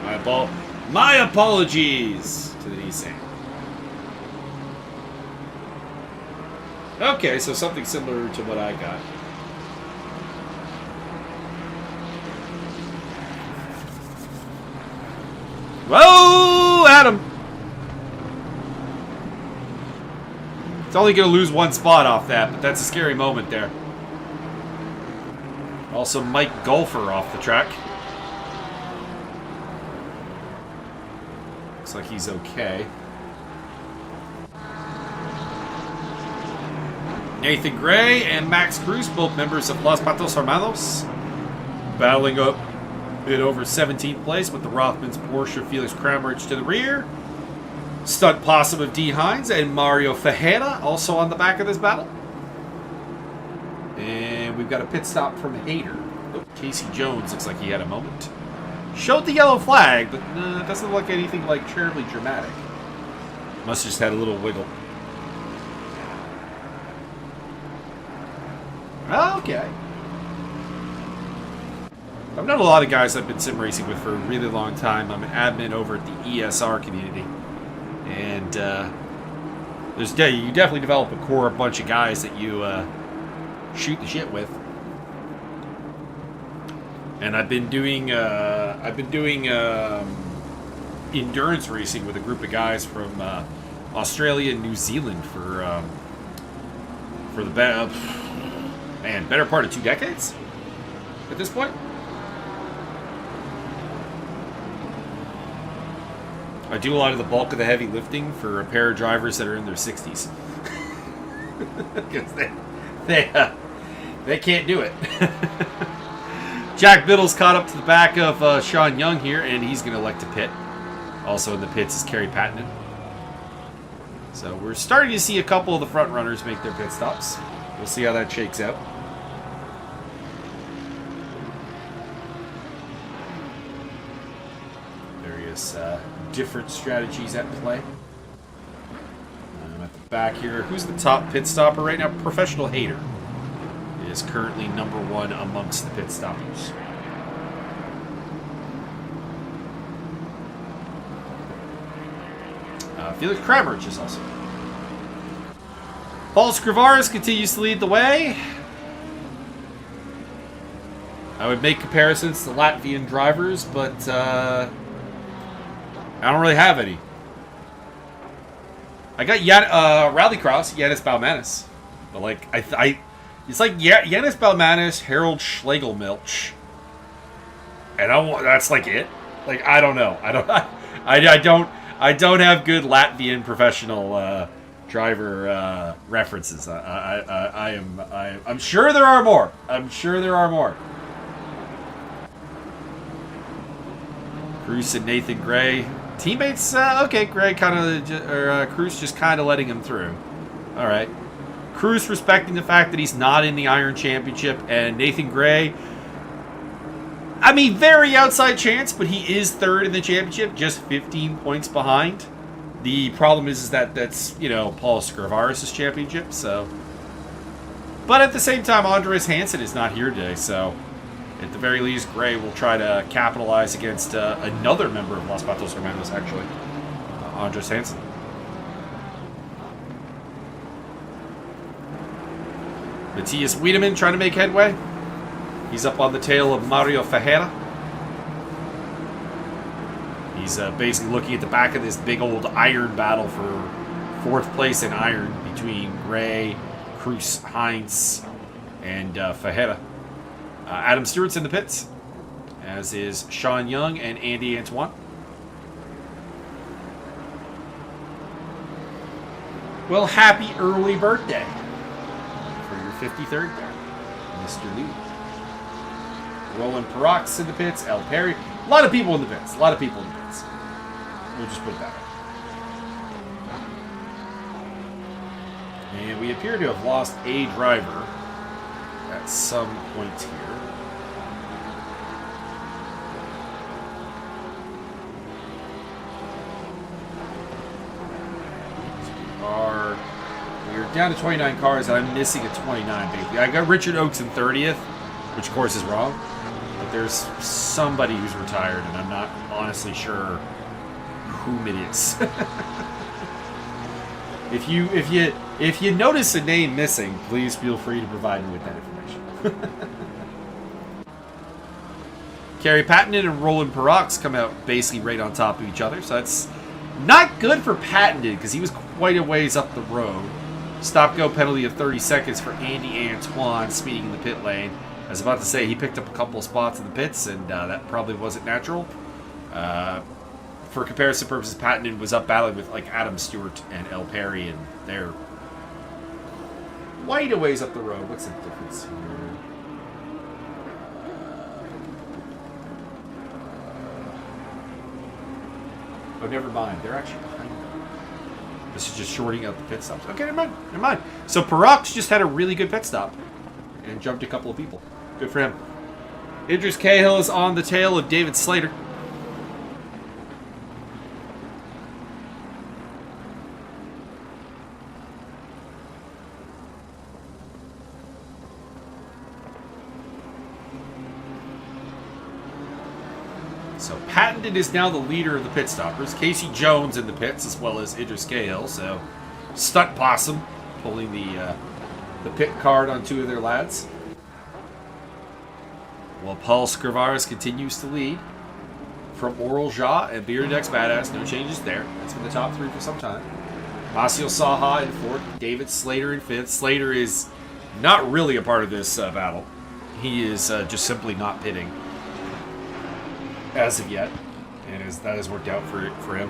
My apologies to the Nissan. Okay, so something similar to what I got. Whoa, Adam! It's only going to lose 1 spot off that, but that's a scary moment there. Also, Mike Golfer off the track. Looks like he's okay. Nathan Gray and Max Cruz, both members of Los Patos Armados, battling up in over 17th place with the Rothmans Porsche Felix Kramaric to the rear. Stunt possum of D. Hines and Mario Ferreira also on the back of this battle. And we've got a pit stop from Hayter. Oh, Casey Jones looks like he had a moment. Showed the yellow flag, but it doesn't look anything like terribly dramatic. Must have just had a little wiggle. Okay. I've known a lot of guys I've been sim racing with for a really long time. I'm an admin over at the ESR community. And you definitely develop a core bunch of guys that you shoot the shit with. And I've been doing endurance racing with a group of guys from Australia and New Zealand for the better part of 2 decades at this point. I do a lot of the bulk of the heavy lifting for a pair of drivers that are in their 60s. Because they can't do it. Jack Biddle's caught up to the back of Sean Young here, and he's going to elect to pit. Also in the pits is Kerry Pattinen. So we're starting to see a couple of the front runners make their pit stops. We'll see how that shakes out. Various different strategies at play. At the back here, who's the top pit stopper right now? Professional Hater is currently number 1 amongst the pit stoppers. Felix Kramaric is also. Paul Scrivaris continues to lead the way. I would make comparisons to Latvian drivers, but I don't really have any. I got Rallycross, Yanis Baumanis. But like it's like Yanis Baumanis, Harold Schlegelmilch. And that's like it. Like I don't know. I don't have good Latvian professional driver references. I'm sure there are more. I'm sure there are more. Cruz and Nathan Gray, teammates. Okay, Gray Cruz just kind of letting him through. All right, Cruz respecting the fact that he's not in the Iron Championship, and Nathan Gray. I mean, very outside chance, but he is third in the championship, just 15 points behind. The problem is that that's, you know, Paul Scrivaris' championship, so... But at the same time, Andres Hansen is not here today, so... At the very least, Gray will try to capitalize against another member of Los Patos Hermanos, actually. Andres Hansen. Matthias Wiedemann trying to make headway. He's up on the tail of Mario Ferreira. He's basically looking at the back of this big old iron battle for fourth place in iron between Gray, Cruz, Heinz, and Ferreira. Adam Stewart's in the pits, as is Sean Young and Andy Antoine. Well, happy early birthday for your 53rd there, Mr. Lee. Roland Perrock's in the pits, El Perry. A lot of people in the pits. A lot of people in the pits. We'll just put it that way. And we appear to have lost a driver at some point here. We're down to 29 cars, and I'm missing a 29, basically. I got Richard Oakes in 30th, which of course is wrong. But there's somebody who's retired, and I'm not honestly sure whom it is. If you notice a name missing, please feel free to provide me with that information. Kerry Pattenden and Roland Perrox come out basically right on top of each other, so that's not good for Pattenden because he was quite a ways up the road. Stop-go penalty of 30 seconds for Andy Antoine speeding in the pit lane. I was about to say he picked up a couple of spots in the pits, and that probably wasn't natural. For comparison purposes, Pattenden was up battling with like Adam Stewart and El Perry, and they're quite a ways up the road. What's the difference here? Oh, never mind. They're actually behind me. This is just shorting out the pit stops. Okay, never mind. Never mind. So Perrox just had a really good pit stop and jumped a couple of people. Good for him. Idris Cahill is on the tail of David Slater. So Pattenden is now the leader of the pit stoppers. Casey Jones in the pits, as well as Idris Cahill. So Stunt Possum pulling the pit card on two of their lads. While Paul Scrivaris continues to lead from Oral Ja and Bearded X Badass. No changes there. That's been the top three for some time. Masio Saha in fourth. David Slater in fifth. Slater is not really a part of this battle. He is just simply not pitting as of yet, and that has worked out for him.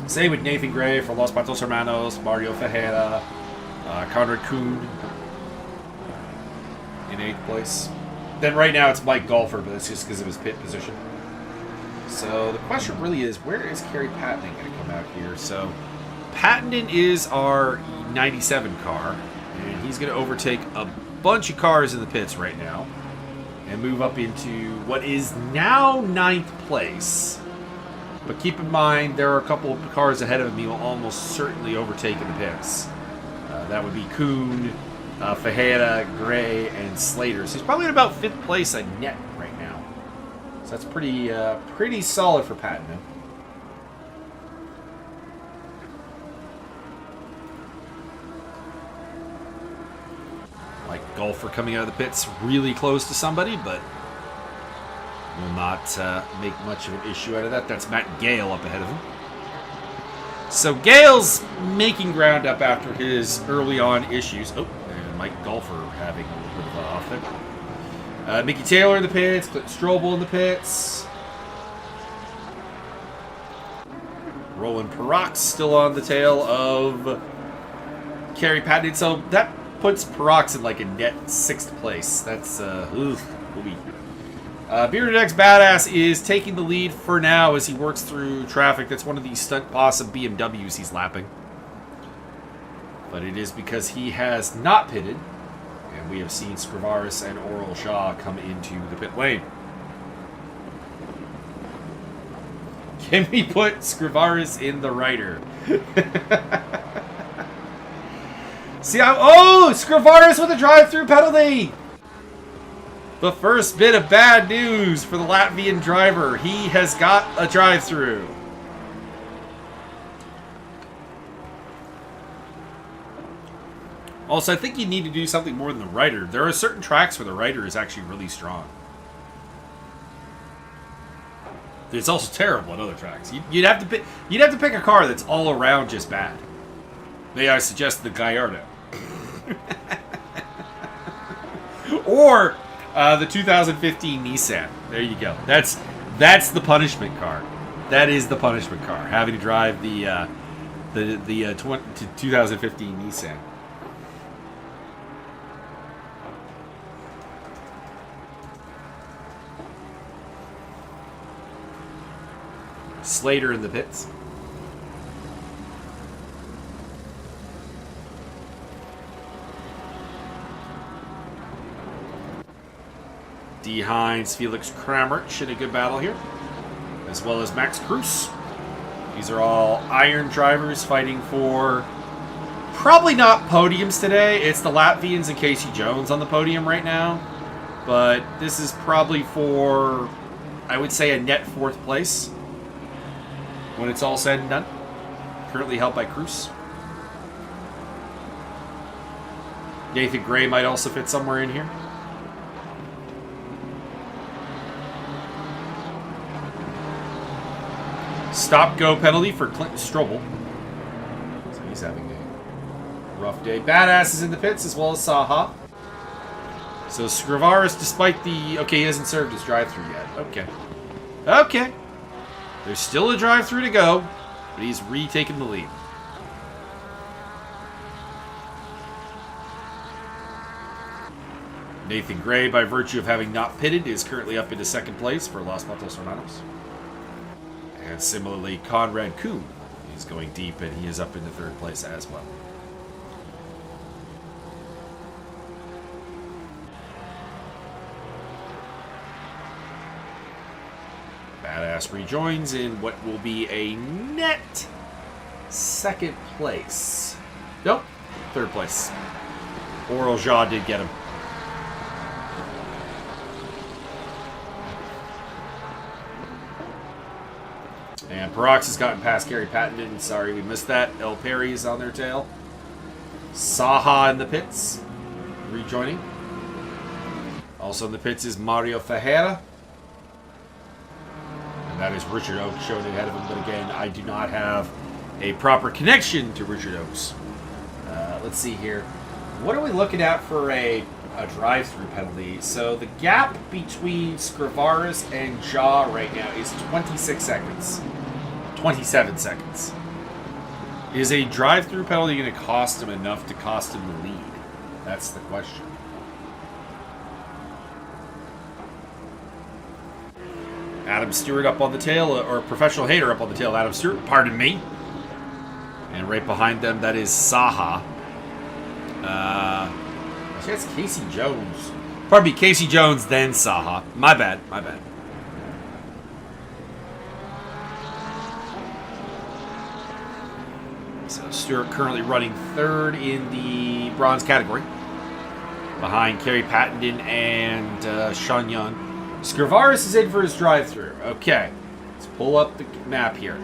Same with Nathan Gray for Los Patos Hermanos, Mario Ferreira, Conrad Kuhn in 8th place. Then right now it's Mike Golfer, but that's just because of his pit position. So the question really is, where is Kerry Pattenden going to come out here? So Pattenden is our 97 car, and he's going to overtake a bunch of cars in the pits right now and move up into what is now 9th place. But keep in mind, there are a couple of cars ahead of him he will almost certainly overtake in the pits. That would be Kuhn, Ferreira, Gray, and Slater. So he's probably at about 5th place at net right now. So that's pretty solid for Pattenden. Like Golfer coming out of the pits really close to somebody, but will not make much of an issue out of that. That's Matt Gale up ahead of him. So Gale's making ground up after his early on issues. Oh, and Mike Golfer having a little bit of an off there. Mickey Taylor in the pits, Clinton Strobel in the pits. Roland Perrox still on the tail of Kerry Pattenden. So that puts Perrox in like a net 6th place. That's Bearded X Badass is taking the lead for now as he works through traffic. That's one of the Stunt Possum BMWs he's lapping. But it is because he has not pitted, and we have seen Scrivaris and Oral Shaw come into the pit lane. Can we put Scrivaris in the writer? See how... Oh! Scrivaris with a drive-through penalty! The first bit of bad news for the Latvian driver. He has got a drive-through. Also, I think you need to do something more than the writer. There are certain tracks where the writer is actually really strong. It's also terrible on other tracks. You'd have to pick a car that's all around just bad. May I suggest the Gallardo? Or the 2015 Nissan. There you go. That's the punishment car. That is the punishment car. Having to drive the 2015 Nissan. Slater in the pits. D. Hines, Felix Kramrich in a good battle here, as well as Max Cruz. These are all iron drivers fighting for probably not podiums today. It's the Latvians and Casey Jones on the podium right now, but this is probably for, I would say, a net 4th place when it's all said and done. Currently held by Cruz. Nathan Gray might also fit somewhere in here. Stop-go penalty for Clinton Strobel. So he's having a rough day. Badass is in the pits as well as Saha. So Scrivaris, despite the... Okay, he hasn't served his drive-thru yet. Okay. Okay. There's still a drive-thru to go, but he's retaken the lead. Nathan Gray, by virtue of having not pitted, is currently up into 2nd place for Los Matos Hermanos. And similarly, Conrad Kuhn is going deep, and he is up into 3rd place as well. Badass rejoins in what will be a net 2nd place. Nope, 3rd place. Oral Jaw did get him. And Parox has gotten past Gary Pattenden. Sorry we missed that. El Perry is on their tail. Saha in the pits, rejoining. Also in the pits is Mario Ferreira. And that is Richard Oakes showing ahead of him. But again, I do not have a proper connection to Richard Oakes. Let's see here. What are we looking at for a drive-through penalty? So the gap between Scrivaris and Jaw right now is 26 seconds. 27 seconds. Is a drive-through penalty going to cost him enough to cost him the lead? That's the question. Adam Stewart up on the tail, or Professional Hater up on the tail. Adam Stewart, pardon me. And right behind them, that is Saha. Actually, that's Casey Jones. Pardon me, Casey Jones, then Saha. My bad, my bad. So Stewart currently running 3rd in the bronze category, behind Kerry Pattenden and Sean Young. Scrivaris is in for his drive-through. Okay, let's pull up the map here.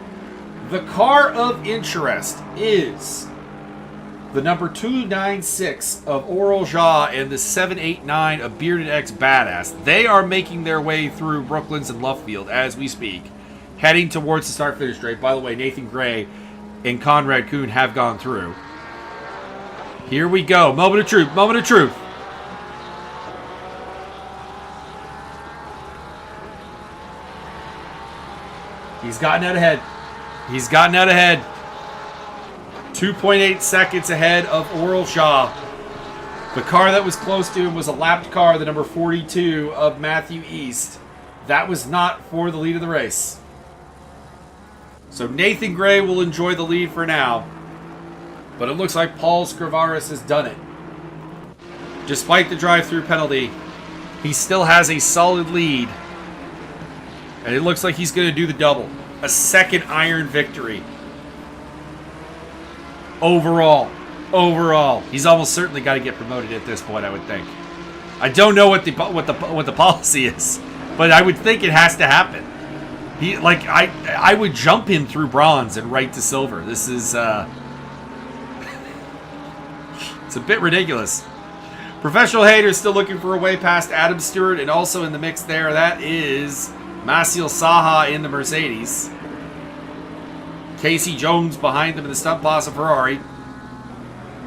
The car of interest is the number 296 of Oral Jaw and the 789 of Bearded X Badass. They are making their way through Brooklands and Luffield as we speak, heading towards the start-finish straight. By the way, Nathan Gray and Conrad Kuhn have gone through. Here we go. Moment of truth. Moment of truth. He's gotten out ahead. He's gotten out ahead. 2.8 seconds ahead of Oral Shaw. The car that was close to him was a lapped car, the number 42 of Matthew East. That was not for the lead of the race. So Nathan Gray will enjoy the lead for now. But it looks like Paul Scrivaris has done it. Despite the drive-through penalty, he still has a solid lead And it looks like he's going to do the double. A second iron victory. Overall. He's almost certainly got to get promoted at this point, I would think. I don't know what the policy is, but I would think it has to happen. I would jump him through bronze and right to silver. This is it's a bit ridiculous. Professional Haters still looking for a way past Adam Stewart, and also in the mix there, that is Maciel Saha in the Mercedes. Casey Jones behind them in the stunt boss of Ferrari.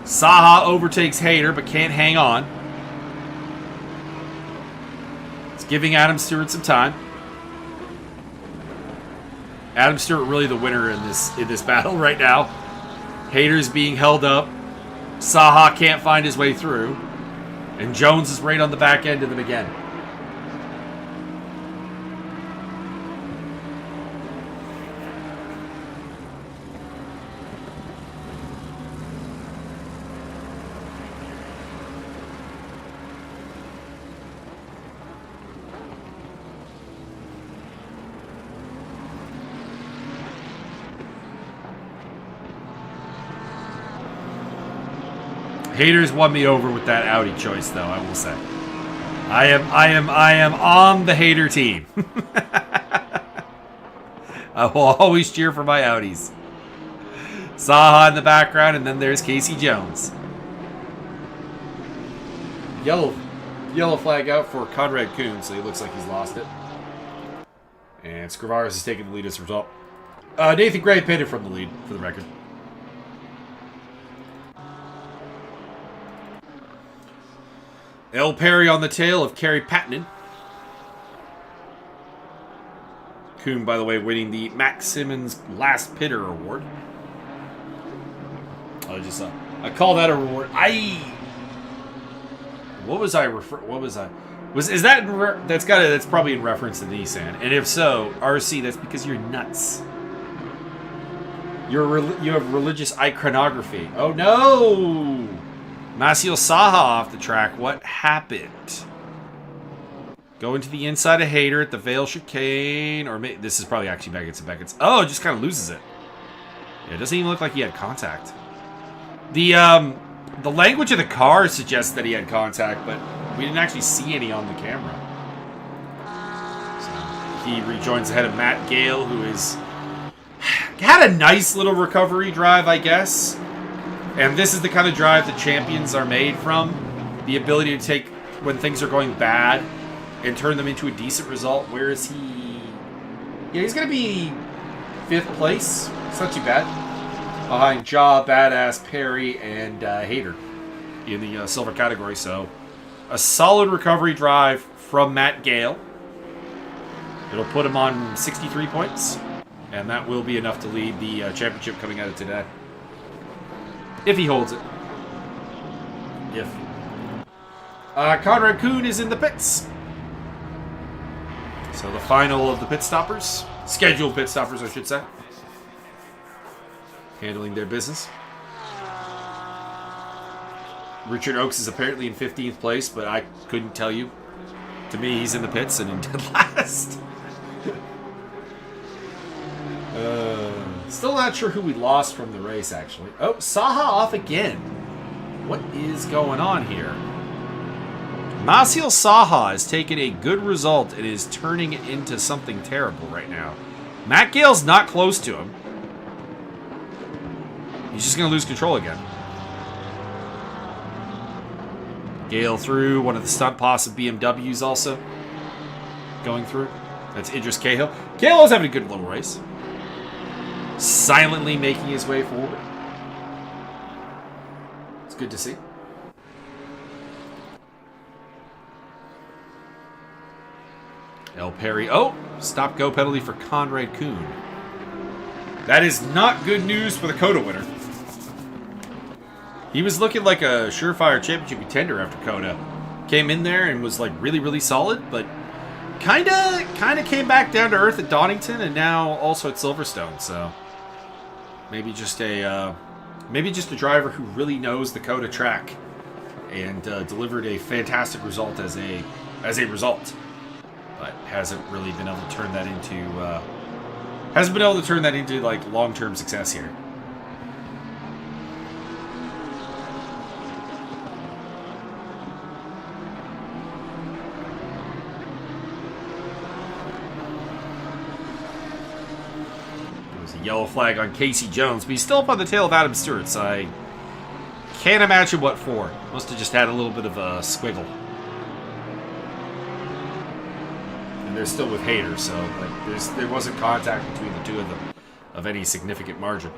Saha overtakes Hayter, but can't hang on. It's giving Adam Stewart some time. Adam Stewart really the winner in this battle right now. Hayter's being held up. Saha can't find his way through. And Jones is right on the back end of them again. Haters won me over with that Audi choice, though, I will say. I am on the Hater team. I will always cheer for my Audis. Saha in the background, and then there's Casey Jones. Yellow flag out for Conrad Kuhn, so he looks like he's lost it. And Scrivaris is taking the lead as a result. Nathan Gray pitted from the lead, for the record. El Perry on the tail of Kerry Patton. Kuhn, by the way, winning the Max Simmons Last Pitter Award. I call that a reward. That's probably in reference to Nissan. And if so, RC, that's because you're nuts. You have religious iconography. Oh no! Maciel Saha off the track. What happened? Going to the inside of Hayter at the Vale chicane. Or this is probably actually Beckett's. Oh, it just kind of loses it. Yeah, it doesn't even look like he had contact. The language of the car suggests that he had contact, but we didn't actually see any on the camera. So he rejoins ahead of Matt Gale, who had a nice little recovery drive, I guess. And this is the kind of drive that champions are made from. The ability to take when things are going bad and turn them into a decent result. Where is he? Yeah, he's going to be 5th place. It's not too bad. Behind Jaw, Badass, Perry, and Hayter in the silver category. So a solid recovery drive from Matt Gale. It'll put him on 63 points. And that will be enough to lead the championship coming out of today. If he holds it. If. Conrad Kuhn is in the pits. So the final of the pit stoppers. Scheduled pit stoppers, I should say. Handling their business. Richard Oakes is apparently in 15th place, but I couldn't tell you. To me, he's in the pits and in dead last. Still not sure who we lost from the race, actually. Oh, Saha off again. What is going on here? Maciel Saha has taken a good result and is turning it into something terrible right now. Matt Gale's not close to him. He's just going to lose control again. Gale through, one of the stunt boss of BMWs also going through. That's Idris Cahill. Cahill's having a good little race. Silently making his way forward. It's good to see. El Perry. Oh, stop-go penalty for Conrad Kuhn. That is not good news for the COTA winner. He was looking like a surefire championship contender after COTA. Came in there and was like really, really solid, but kind of came back down to earth at Donington and now also at Silverstone. So maybe just a driver who really knows the COTA track and delivered a fantastic result as a result. but hasn't really been able to turn that into like long-term success here. Yellow flag on Casey Jones, but he's still up on the tail of Adam Stewart, so I can't imagine what for. Must have just had a little bit of a squiggle. And they're still with Hayter, so like, there wasn't contact between the two of them of any significant margin.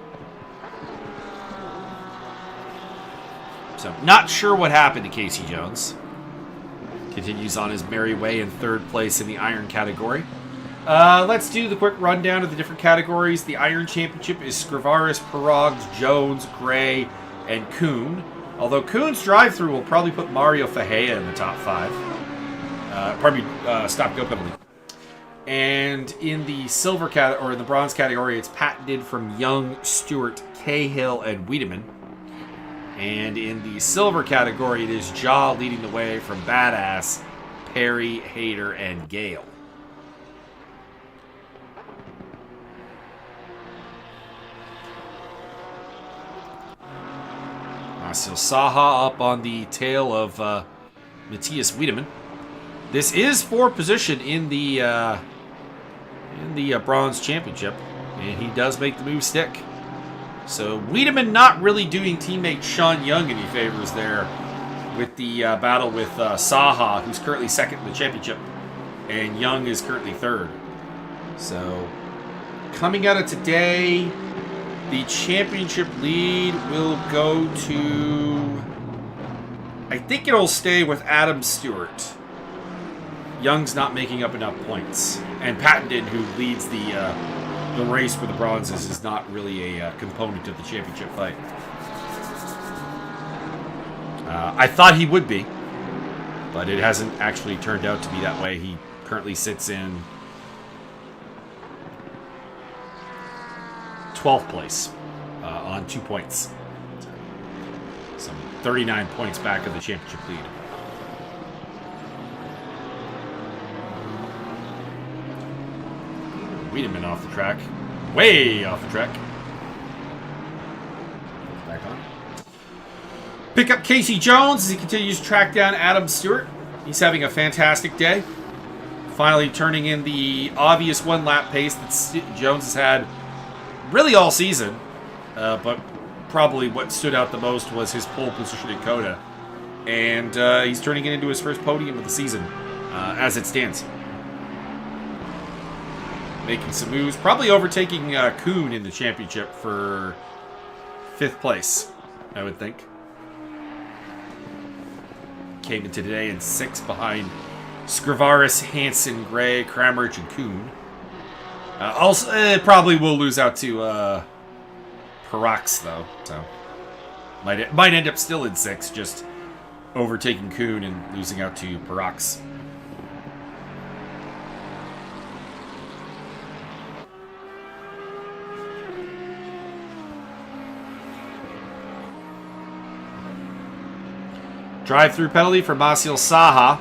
So, not sure what happened to Casey Jones. Continues on his merry way in third place in the iron category. Let's do the quick rundown of the different categories. The Iron Championship is Scrivaris, Parogs, Jones, Gray, and Kuhn. Although Kuhn's drive-through will probably put Mario Fajea in the top 5. Stop-go penalty. And in the silver or in the bronze category, it's patented from Young, Stewart, Cahill, and Wiedemann. And in the silver category, it is Jaw leading the way from Badass, Perry, Hayter, and Gale. So Saha up on the tail of Matthias Wiedemann. This is for position in the bronze championship, and he does make the move stick. So Wiedemann not really doing teammate Sean Young any favors there with the battle with Saha, who's currently second in the championship, and Young is currently third. So coming out of today, the championship lead will go to... I think it'll stay with Adam Stewart. Young's not making up enough points. And Patented, who leads the race for the bronzes, is not really a component of the championship fight. I thought he would be, but it hasn't actually turned out to be that way. He currently sits in 12th place on 2 points. Some 39 points back of the championship lead. Wiedemann off the track. Way off the track. Back on. Pick up Casey Jones as he continues to track down Adam Stewart. He's having a fantastic day. Finally turning in the obvious one-lap pace that Jones has had really all season, but probably what stood out the most was his pole position in Coda. And he's turning it into his first podium of the season, as it stands. Making some moves, probably overtaking Kuhn in the championship for 5th place, I would think. Came into today in 6th behind Scrivaris, Hansen, Gray, Kramrich, and Kuhn. Also, probably will lose out to Parax, though. So might end up still in 6th, just overtaking Kuhn and losing out to Parax. Drive-through penalty for Masil Saha.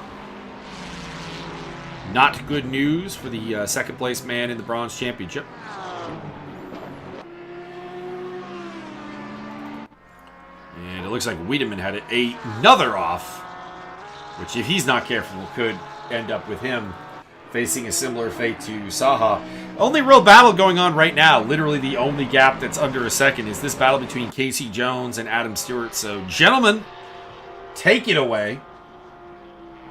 Not good news for the second-place man in the Bronze Championship. And it looks like Wiedemann had another off, which, if he's not careful, could end up with him facing a similar fate to Saha. Only real battle going on right now, literally the only gap that's under a second, is this battle between Casey Jones and Adam Stewart. So, gentlemen, take it away.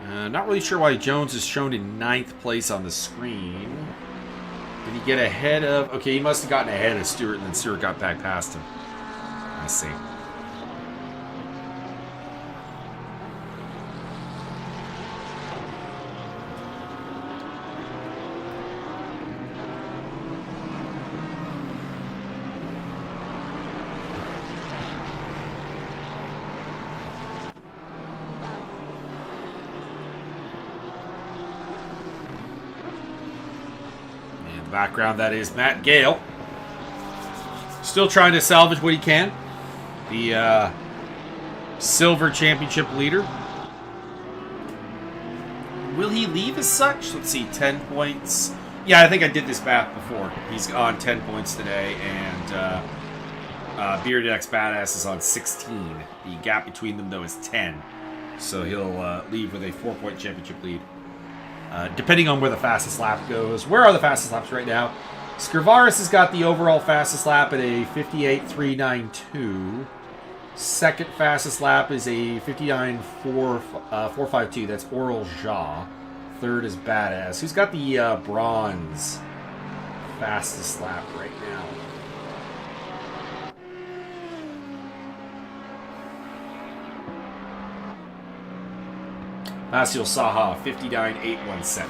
Not really sure why Jones is shown in 9th place on the screen. Did he get ahead of... Okay, he must have gotten ahead of Stewart, and then Stewart got back past him. I see. Background, that is Matt Gale. Still trying to salvage what he can. The silver championship leader. will he leave as such? Let's see, 10 points. Yeah, I think I did this math before. He's on 10 points today, and Bearded X Badass is on 16. The gap between them, though, is 10. So he'll leave with a 4-point championship lead. Depending on where the fastest lap goes. Where are the fastest laps right now? Scrivaris has got the overall fastest lap at a 58.392. Second fastest lap is a 59.452. That's Oral Ja. Third is Badass. Who's got the bronze fastest lap right now? Maciel Saha, 59.817.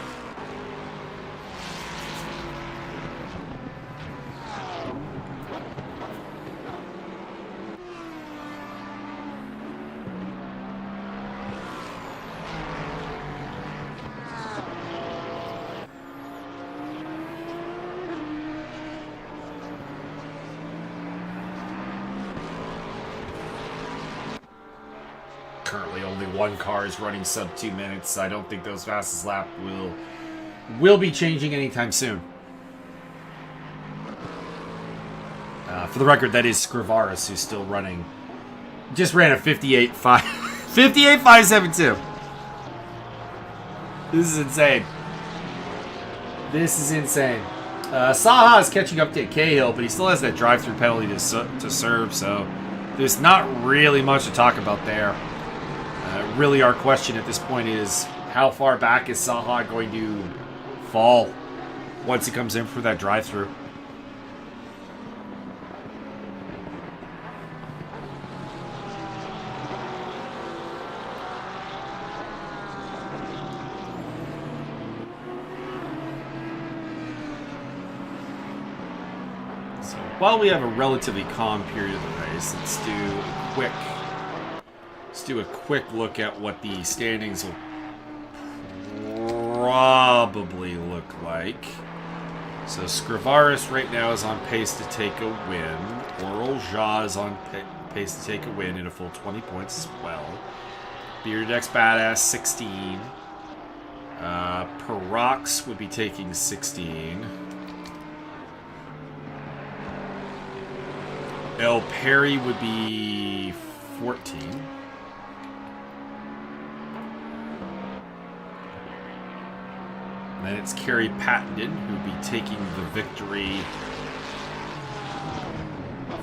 Currently only one car is running sub 2 minutes. I don't think those fastest lap will be changing anytime soon. For the record, that is Scrivaris who's still running. Just ran a 58.572. This is insane. This is insane. Saha is catching up to Cahill, but he still has that drive-through penalty to serve, so there's not really much to talk about there. Really, our question at this point is, how far back is Saha going to fall once he comes in for that drive-through? So, while we have a relatively calm period of the race, let's do a quick look at what the standings will probably look like. So Scrivaris right now is on pace to take a win. Oral Ja is on pace to take a win in a full 20 points as well. Bearded X Badass 16. Parox would be taking 16. El Perry would be 14. Then it's Kerry Pattenden who would be taking the victory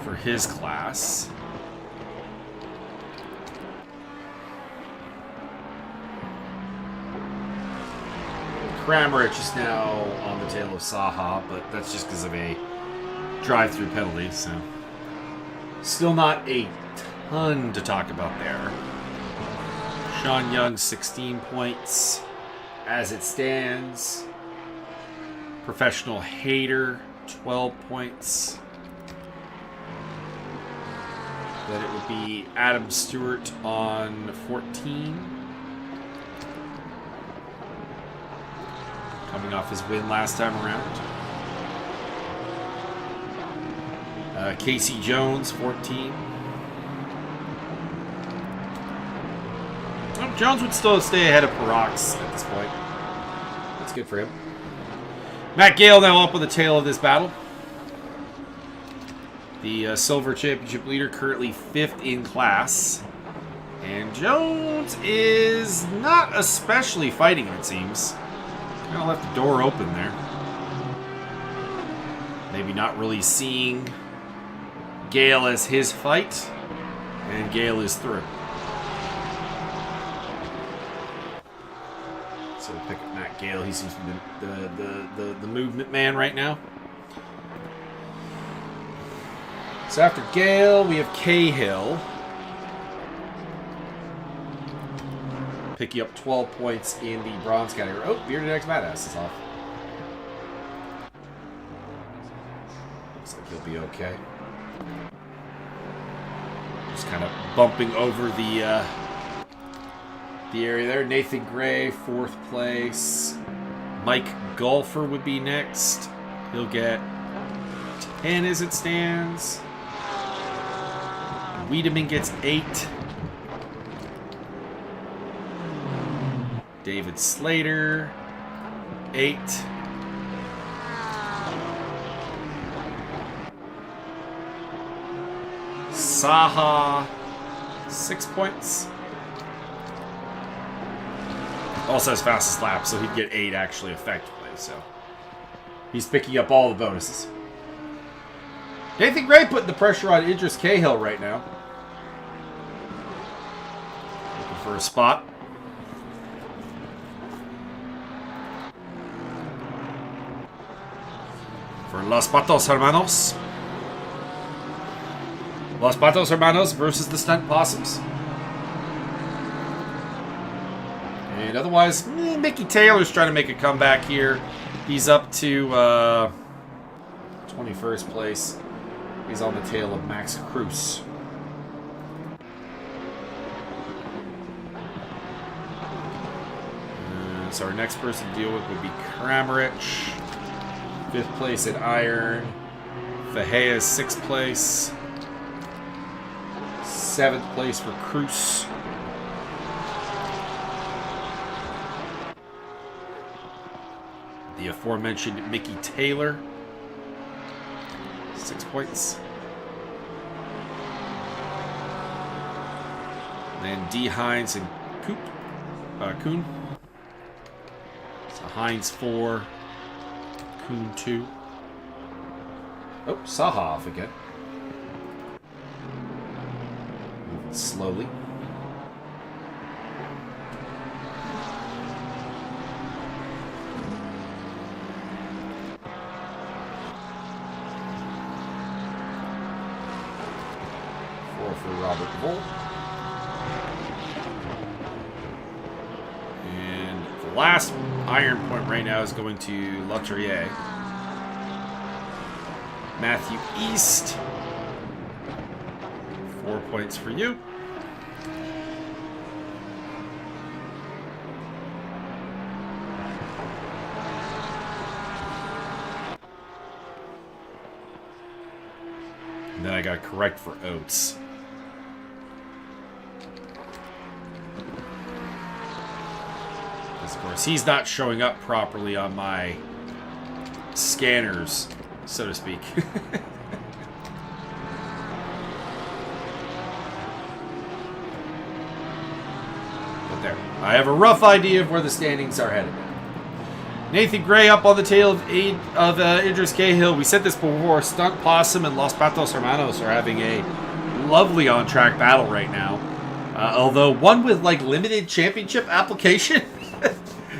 for his class. Kramaric is now on the tail of Saha, but that's just because of a drive-through penalty, so still not a ton to talk about there. Sean Young, 16 points. As it stands, Professional Hater, 12 points. Then it would be Adam Stewart on 14. Coming off his win last time around. Casey Jones, 14. Jones would still stay ahead of Parox at this point. That's good for him. Matt Gale now up on the tail of this battle. The Silver Championship leader, currently 5th in class. And Jones is not especially fighting, it seems. Kind of left the door open there. Maybe not really seeing Gale as his fight. And Gale is through. So we'll pick up Matt Gale. He seems to be the movement man right now. So after Gale, we have Cahill. Picking up 12 points in the bronze category. Oh, Bearded X Badass is off. Looks like he'll be okay. Just kind of bumping over the area there. Nathan Gray, 4th place. Mike Golfer would be next. He'll get 10 as it stands. Wiedemann gets 8. David Slater, 8. Saha, 6 points. Also has fastest lap, so he'd get 8 actually effectively. So he's picking up all the bonuses. Nathan Gray putting the pressure on Idris Cahill right now. Looking for a spot. For Los Patos Hermanos. Los Patos Hermanos versus the Stunt Possums. And otherwise, Mickey Taylor's trying to make a comeback here. He's up to 21st place. He's on the tail of Max Cruz. So our next person to deal with would be Kramaric. 5th place at Iron. Fajea's 6th place. 7th place for Cruz. The aforementioned Mickey Taylor. 6 points. Then D. Hines and Kuhn. So Hines 4, Kuhn 2. Oh, Saha off again. Moving slowly. For Robert Volt. And the last iron point right now is going to Lauturier. Matthew East. 4 points for you. And then I got correct for Oates. Of course, he's not showing up properly on my scanners, so to speak. But there. I have a rough idea of where the standings are headed. Nathan Gray up on the tail of Idris Cahill. We said this before. Stunt Possum and Los Patos Hermanos are having a lovely on-track battle right now. Although one with like limited championship application.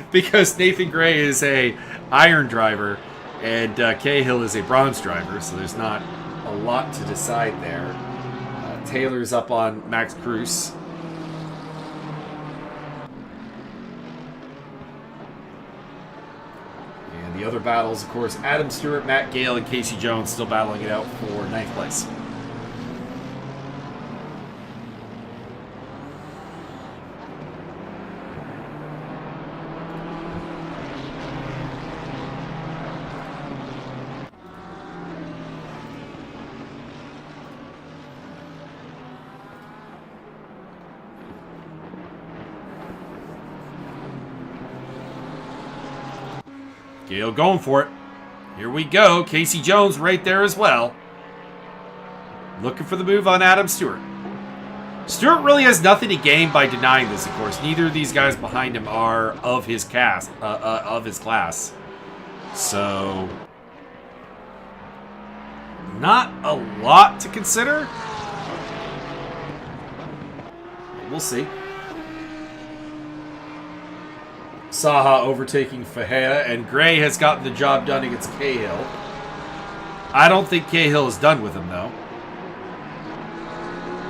Because Nathan Gray is a iron driver and Cahill is a bronze driver, so there's not a lot to decide there. Taylor's up on Max Cruz. And the other battles, of course, Adam Stewart, Matt Gale, and Casey Jones still battling it out for 9th place. Gale going for it. Here we go. Casey Jones right there as well. Looking for the move on Adam Stewart. Stewart really has nothing to gain by denying this, of course. Neither of these guys behind him are of his class. So, not a lot to consider. We'll see. Saha overtaking Fajea, and Gray has gotten the job done against Cahill. I don't think Cahill is done with him, though.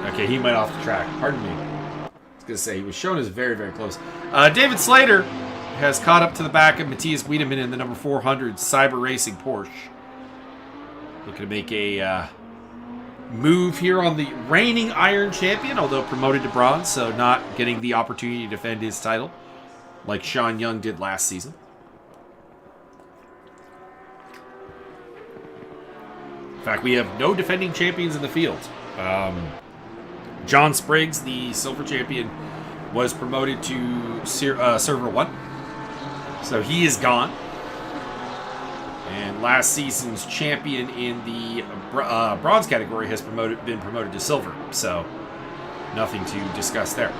Okay, he went off the track. Pardon me. I was going to say, he was shown as very, very close. David Slater has caught up to the back of Matthias Wiedemann in the number 400 Cyber Racing Porsche. Looking to make a move here on the reigning Iron Champion, although promoted to bronze, so not getting the opportunity to defend his title like Sean Young did last season. In fact, we have no defending champions in the field. John Spriggs, the silver champion, was promoted to Server 1. So he is gone. And last season's champion in the bronze category has been promoted to silver. So nothing to discuss there.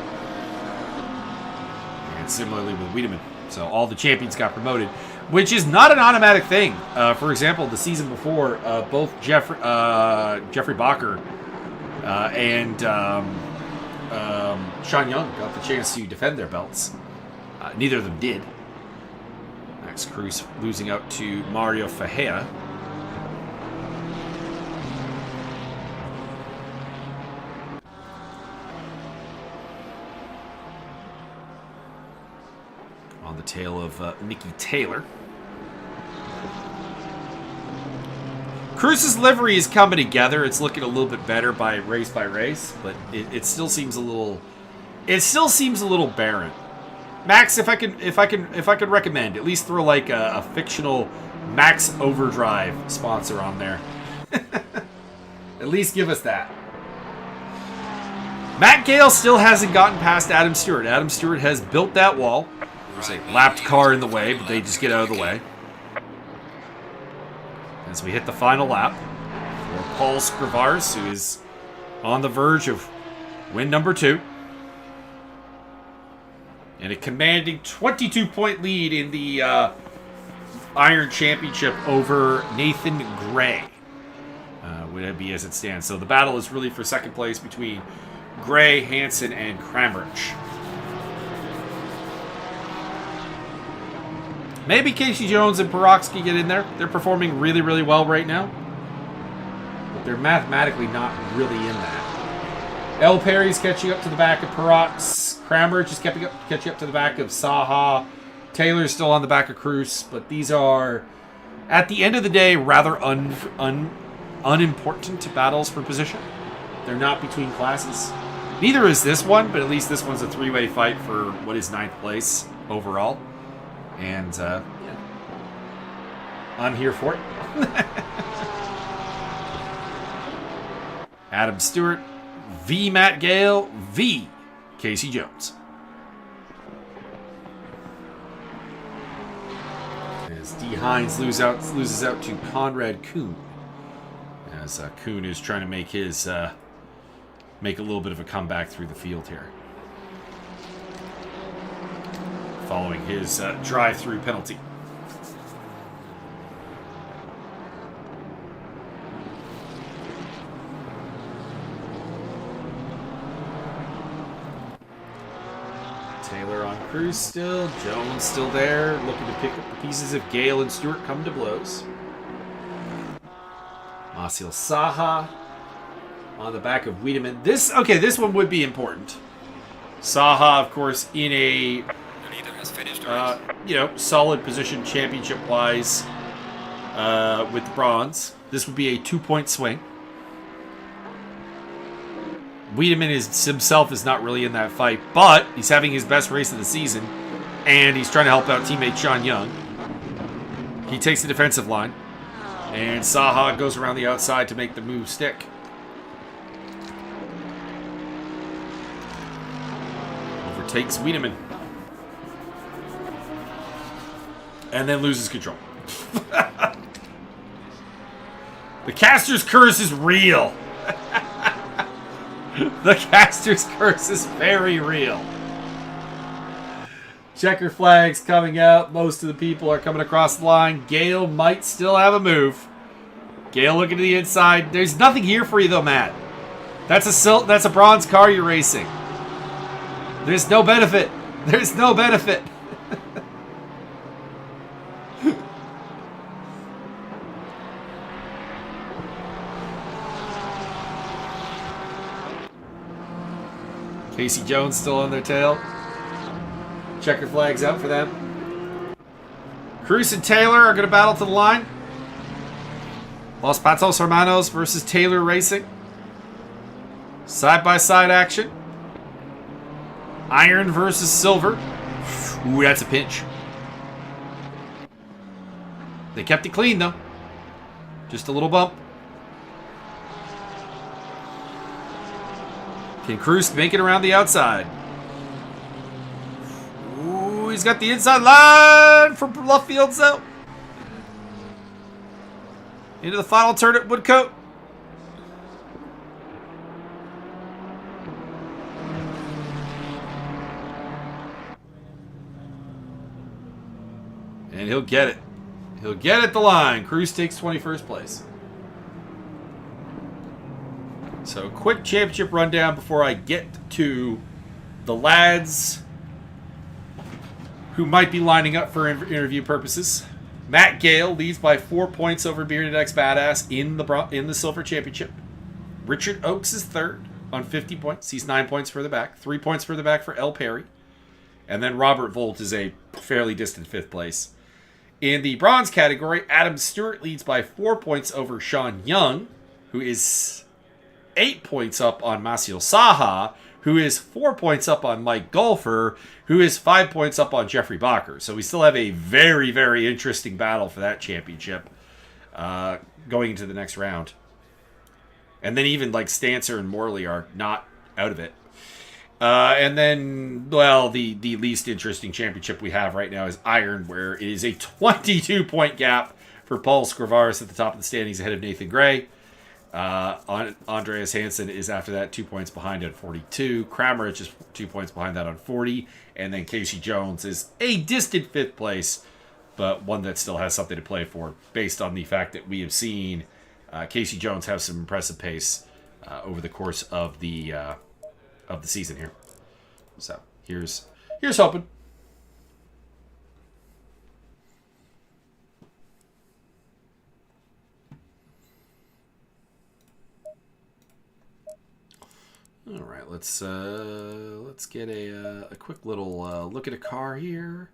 And similarly with Wiedemann. So all the champions got promoted, which is not an automatic thing. For example, the season before, both Jeffrey Bacher and Sean Young got the chance to defend their belts. Neither of them did. Max Cruz losing out to Mario Fajea. On the tail of Mickey Taylor. Cruz's livery is coming together. It's looking a little bit better by race, but it still seems a little. It still seems a little barren. Max, if I could recommend, at least throw like a fictional Max Overdrive sponsor on there. At least give us that. Matt Gale still hasn't gotten past Adam Stewart. Adam Stewart has built that wall. There's a lapped car in the way, but they just get out of the way. As we hit the final lap for Paul Scrivars, who is on the verge of win number 2. And a commanding 22-point lead in the Iron Championship over Nathan Gray. Would it be as it stands. So the battle is really for second place between Gray, Hansen, and Kramrich. Maybe Casey Jones and Peroxky get in there. They're performing really, really well right now. But they're mathematically not really in that. El Perry's catching up to the back of Perox. Kramrich is catching up to the back of Saha. Taylor's still on the back of Cruz. But these are, at the end of the day, rather unimportant battles for position. They're not between classes. Neither is this one, but at least this one's a three-way fight for what is 9th place overall. And, yeah. I'm here for it. Adam Stewart, V. Matt Gale, V. Casey Jones. As D. Hines loses out to Conrad Kuhn. As Kuhn is trying to make his make a little bit of a comeback through the field here. Following his drive-through penalty. Taylor on Cruz still. Jones still there, looking to pick up the pieces if Gale and Stewart come to blows. Masil Saha on the back of Wiedemann. This one would be important. Saha, of course, in a solid position championship-wise with the bronze. This would be a 2-point swing. Wiedemann himself is not really in that fight, but he's having his best race of the season, and he's trying to help out teammate Sean Young. He takes the defensive line, and Saha goes around the outside to make the move stick. Overtakes Wiedemann. And then loses control. The caster's curse is real. The caster's curse is very real. Checker flags coming out. Most of the people are coming across the line. Gale might still have a move. Gale looking to the inside. There's nothing here for you though, Matt. That's a bronze car you're racing. There's no benefit. There's no benefit. Casey Jones still on their tail. Checker flags out for them. Cruz and Taylor are going to battle to the line. Los Patos Hermanos versus Taylor Racing. Side-by-side action. Iron versus silver. Ooh, that's a pinch. They kept it clean, though. Just a little bump. Can Cruz make it around the outside? he's got the inside line for left field, so. Into the final turn at Woodcote. And he'll get it. He'll get at the line. Cruz takes 21st place. So, quick championship rundown before I get to the lads who might be lining up for interview purposes. Matt Gale leads by 4 points over Bearded X Badass in the Silver Championship. Richard Oakes is third on 50 points. He's 9 points further back. 3 points further back for L. Perry. And then Robert Volt is a fairly distant 5th place. In the bronze category, Adam Stewart leads by 4 points over Sean Young, who is 8 points up on Masio Saha, who is 4 points up on Mike Golfer, who is 5 points up on Jeffrey Bacher. So we still have a very, very interesting battle for that championship going into the next round. And then even like Stancer and Morley are not out of it. And then, well, the least interesting championship we have right now is Iron, where it is a 22-point gap for Paul Scrivaris at the top of the standings ahead of Nathan Gray. Andreas Hansen is after that 2 points behind at 42. Kramaric is 2 points behind that on 40. And then Casey Jones is a distant 5th place, but one that still has something to play for based on the fact that we have seen Casey Jones have some impressive pace over the course of the season here. So here's hoping. All right, let's get a quick little look at a car here.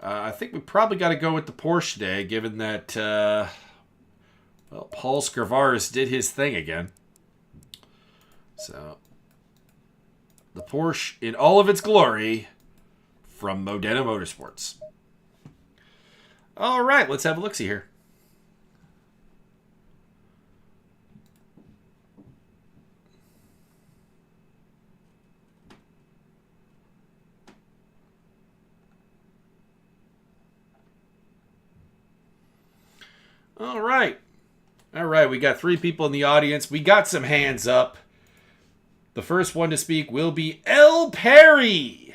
I think we probably got to go with the Porsche today, given that Paul Scrivaris did his thing again. So the Porsche in all of its glory from Modena Motorsports. All right, let's have a look-see here. All right, we got 3 people in the audience. We got some hands up. The first one to speak will be L. Perry.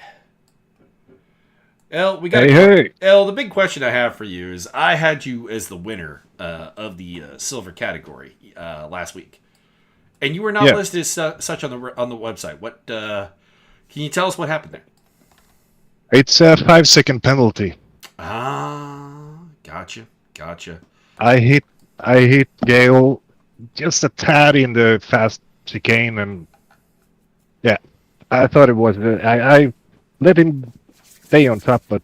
L, Hey. L, the big question I have for you is I had you as the winner of the silver category last week. And you were not listed as such on the website. What can you tell us what happened there? It's a 5-second penalty. Ah, gotcha. I hit Gale just a tad in the fast chicane, and yeah, I thought it was. I let him stay on top, but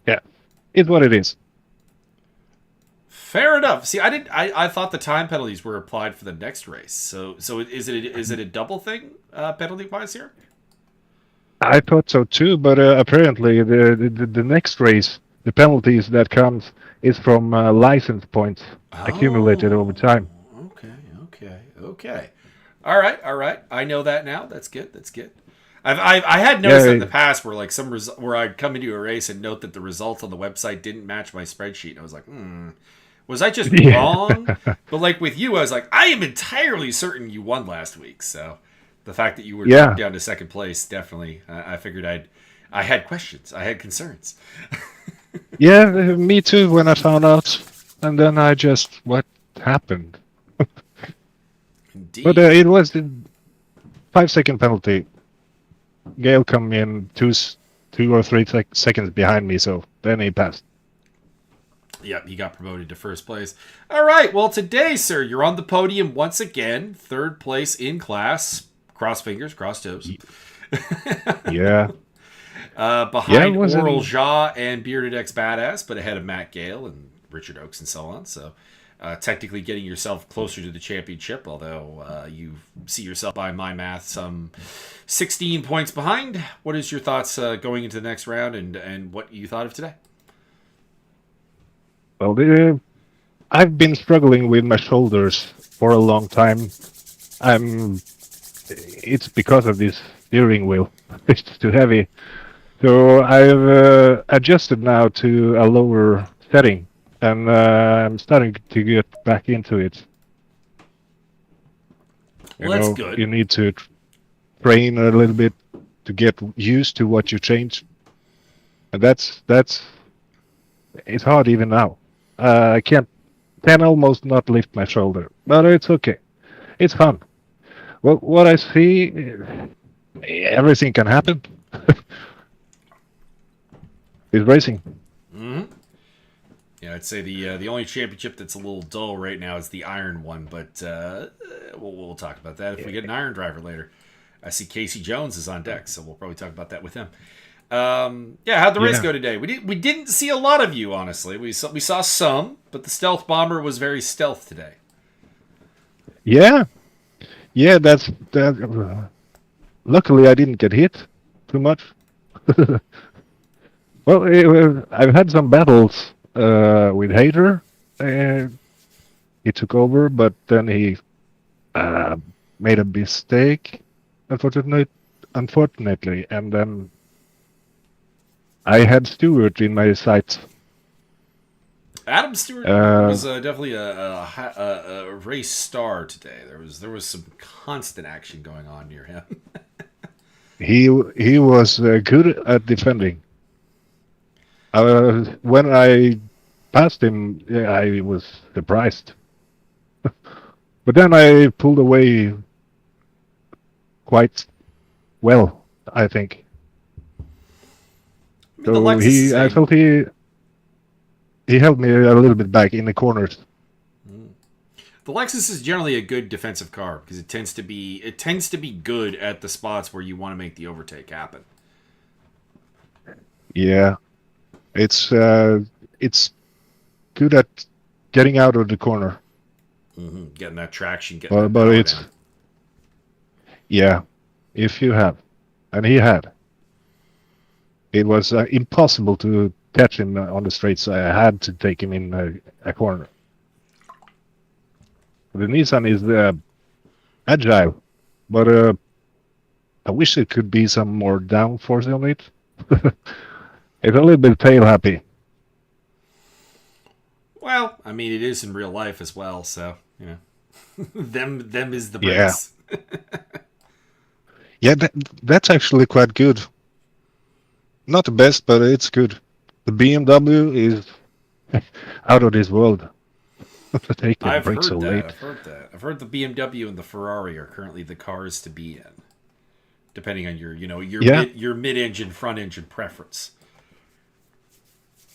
yeah, it's what it is. Fair enough. See, I thought the time penalties were applied for the next race. So is it a double thing penalty wise here? I thought so too, but apparently the next race, the penalties that comes is from license points accumulated over time. Okay. All right. I know that now. That's good. I had noticed in the past where like where I'd come into a race and note that the results on the website didn't match my spreadsheet, and I was like, was I just wrong? But like with you, I was like, I am entirely certain you won last week. So the fact that you were down to second place, definitely, I figured I had questions, I had concerns. Yeah, me too. When I found out, and then I just what happened. Indeed. But it was the 5-second penalty. Gale come in 2 or 3 seconds behind me, so then he passed. Yep, he got promoted to first place. All right, well, today, sir, you're on the podium once again. 3rd place in class. Cross fingers, cross toes. Yeah. Behind Oral Jaw and Bearded X Badass, but ahead of Matt Gale and Richard Oakes and so on. So technically getting yourself closer to the championship, although you see yourself, by my math, some 16 points behind. What is your thoughts going into the next round and what you thought of today? Well, I've been struggling with my shoulders for a long time. I'm it's because of this steering wheel. It's too heavy. So I've adjusted now to a lower setting, and I'm starting to get back into it. You Well, that's know, good. you need to train a little bit to get used to what you change, and that's it's hard even now. I can almost not lift my shoulder, but it's okay. It's fun. Well, what I see, everything can happen. It's racing. Hmm. Yeah, I'd say the only championship that's a little dull right now is the Iron one, but we'll talk about that if we get an Iron driver later. I see Casey Jones is on deck, so we'll probably talk about that with him. Yeah, how'd the race Yeah, go today? We didn't see a lot of you, honestly. We saw some, but the stealth bomber was very stealth today. yeah, yeah. That's that. Luckily, I didn't get hit too much. Well, I've had some battles with Hater. Uh, he took over, but then he uh, made a mistake, unfortunately, and then I had Stewart in my sights. Adam Stewart Uh, was definitely a race star today. There was some constant action going on near him. he was good at defending. When I passed him, yeah, I was surprised. But then I pulled away quite well, I think. I mean, the So Lexus is I a felt he held me a little bit back in the corners. the Lexus is generally a good defensive car because it tends to be good at the spots where you want to make the overtake happen. Yeah, it's good at getting out of the corner, Getting that traction, getting but that but power it's down. yeah, if you have, and he had, it was impossible to catch him on the straight, so I had to take him in a corner. The Nissan is agile, but I wish it could be some more downforce on it. It's a little bit tail happy. Well, I mean, it is in real life as well, so you know, them is the Yeah, brakes. yeah, that's actually quite good. Not the best, but it's good. The BMW is out of this world. They can I've brake so heard that. late. I've heard the BMW and the Ferrari are currently the cars to be in, depending on your Yeah, mid-engine, front-engine preference.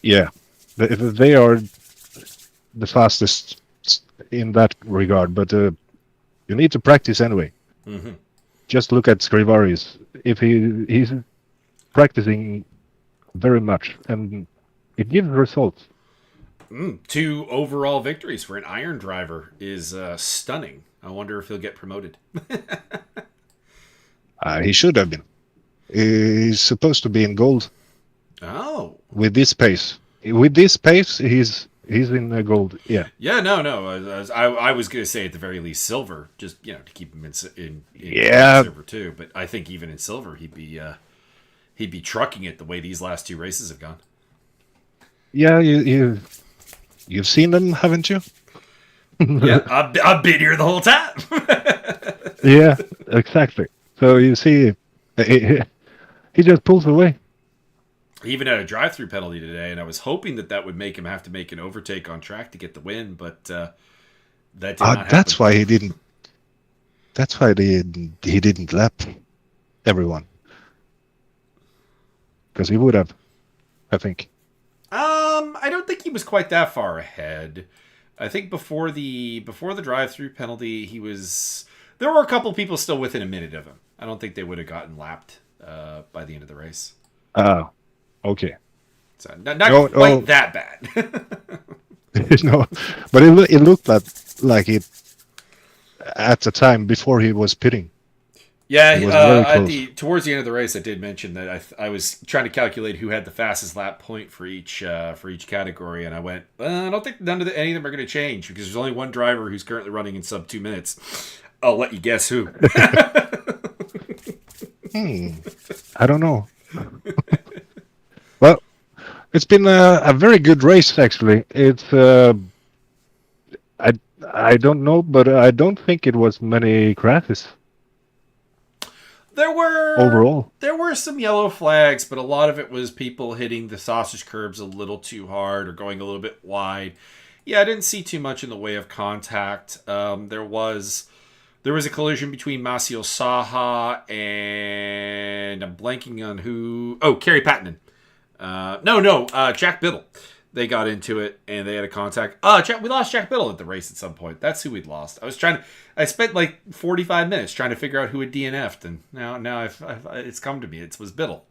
yeah, they are the fastest in that regard. But you need to practice anyway. Hmm. Just look at Scrivaris. If he's practicing very much, and it gives results. Two overall victories for an Iron driver is stunning. I wonder if he'll get promoted. He should have been. He's supposed to be in gold Oh, with this pace. With this pace, he's in gold. Yeah, yeah, no. I was gonna say at the very least silver, just to keep him in yeah, silver too. But I think even in silver, he'd be trucking it the way these last two races have gone. yeah. You've seen them, haven't you? Yeah, I've been here the whole time. Yeah, exactly. So you see, he just pulls away. He even had a drive-through penalty today, and I was hoping that would make him have to make an overtake on track to get the win, but that did not happen. That's why he didn't. That's why he didn't lap everyone, because he would have. I think. I don't think he was quite that far ahead. I think before the drive-through penalty, he was. There were a couple people still within a minute of him. I don't think they would have gotten lapped by the end of the race. Oh, okay. So not No, quite no, that bad. no, but it looked like it at the time before he was pitting. Yeah, It was very close. towards the end of the race, I did mention that I was trying to calculate who had the fastest lap point for each category, and I went, I don't think any of them are going to change because there's only one driver who's currently running in sub 2 minutes. I'll let you guess who. I don't know. Well, it's been a very good race actually. I I don't know, but I don't think it was many crashes There were overall. there were some yellow flags, but a lot of it was people hitting the sausage curbs a little too hard or going a little bit wide. Yeah, I didn't see too much in the way of contact. There was a collision between Masio Saha and I'm blanking on who. Oh, Kerry Pattinen. No, Jack Biddle. They got into it and they had a contact. We lost Jack Biddle at the race at some point. That's who we'd lost. I spent like 45 minutes trying to figure out who had DNF'd, and now it's come to me. It was Biddle.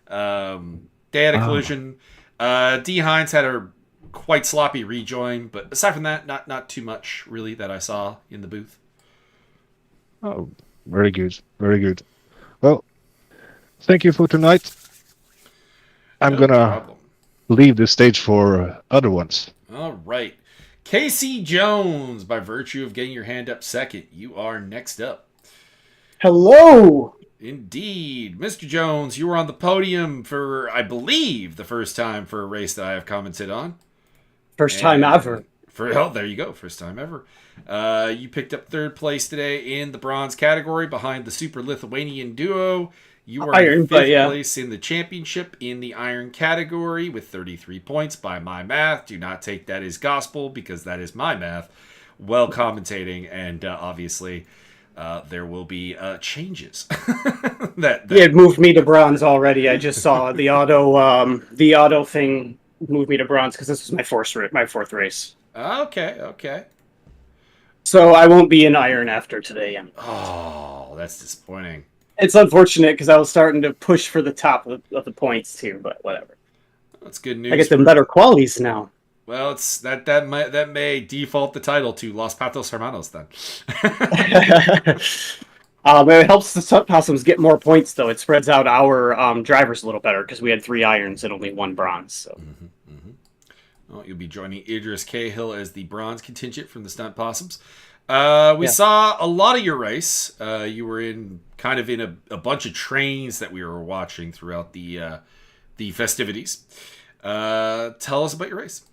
They had a collision. D Hines had a quite sloppy rejoin, but aside from that, not too much really that I saw in the booth. Oh, very good, very good. Well, thank you for tonight. I'm No gonna problem. leave the stage for other ones. All right. Casey Jones, by virtue of getting your hand up second, you are next up. Hello. Indeed. Mr. Jones, you were on the podium for, I believe, the first time for a race that I have commented on. First time ever. There you go. First time ever. You picked up third place today in the bronze category behind the Super Lithuanian duo. You are Iron, in but fifth yeah. place in the championship in the iron category with 33 points by my math. Do not take that as gospel because that is my math. Well commentating, and obviously there will be changes. that He had moved me to bronze already. I just saw the auto thing moved me to bronze because this was my fourth race. Okay. So I won't be in iron after today. Oh, that's disappointing. It's unfortunate because I was starting to push for the top of the points too, but whatever. That's good news. I get them better qualities now. Well, it's that may default the title to Los Patos Hermanos then. It helps the Stunt Possums get more points though. It spreads out our drivers a little better because we had 3 irons and only 1 bronze. So. Well, you'll be joining Idris Cahill as the bronze contingent from the Stunt Possums. We saw a lot of your race. You were in a bunch of trains that we were watching throughout the festivities. Tell us about your race.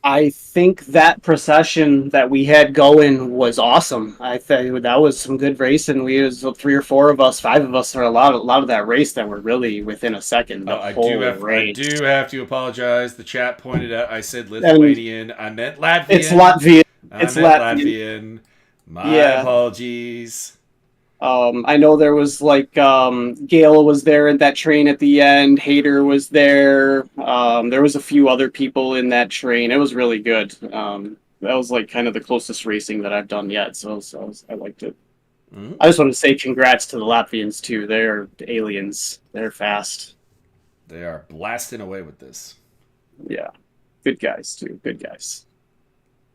I think that procession that we had going was awesome. I think that was some good racing. We was 3 or 4 of us, 5 of us, for a lot of that race that were really within a second. I do have to apologize. The chat pointed out I said Lithuanian. I meant Latvian. It's Latvian. It's Latvian. My apologies. I know there was Gale was there in that train at the end. Hader was there. There was a few other people in that train. It was really good. That was kind of the closest racing that I've done yet. So I liked it. Mm-hmm. I just want to say congrats to the Latvians too. They're aliens. They're fast. They are blasting away with this. Yeah, good guys too. Good guys.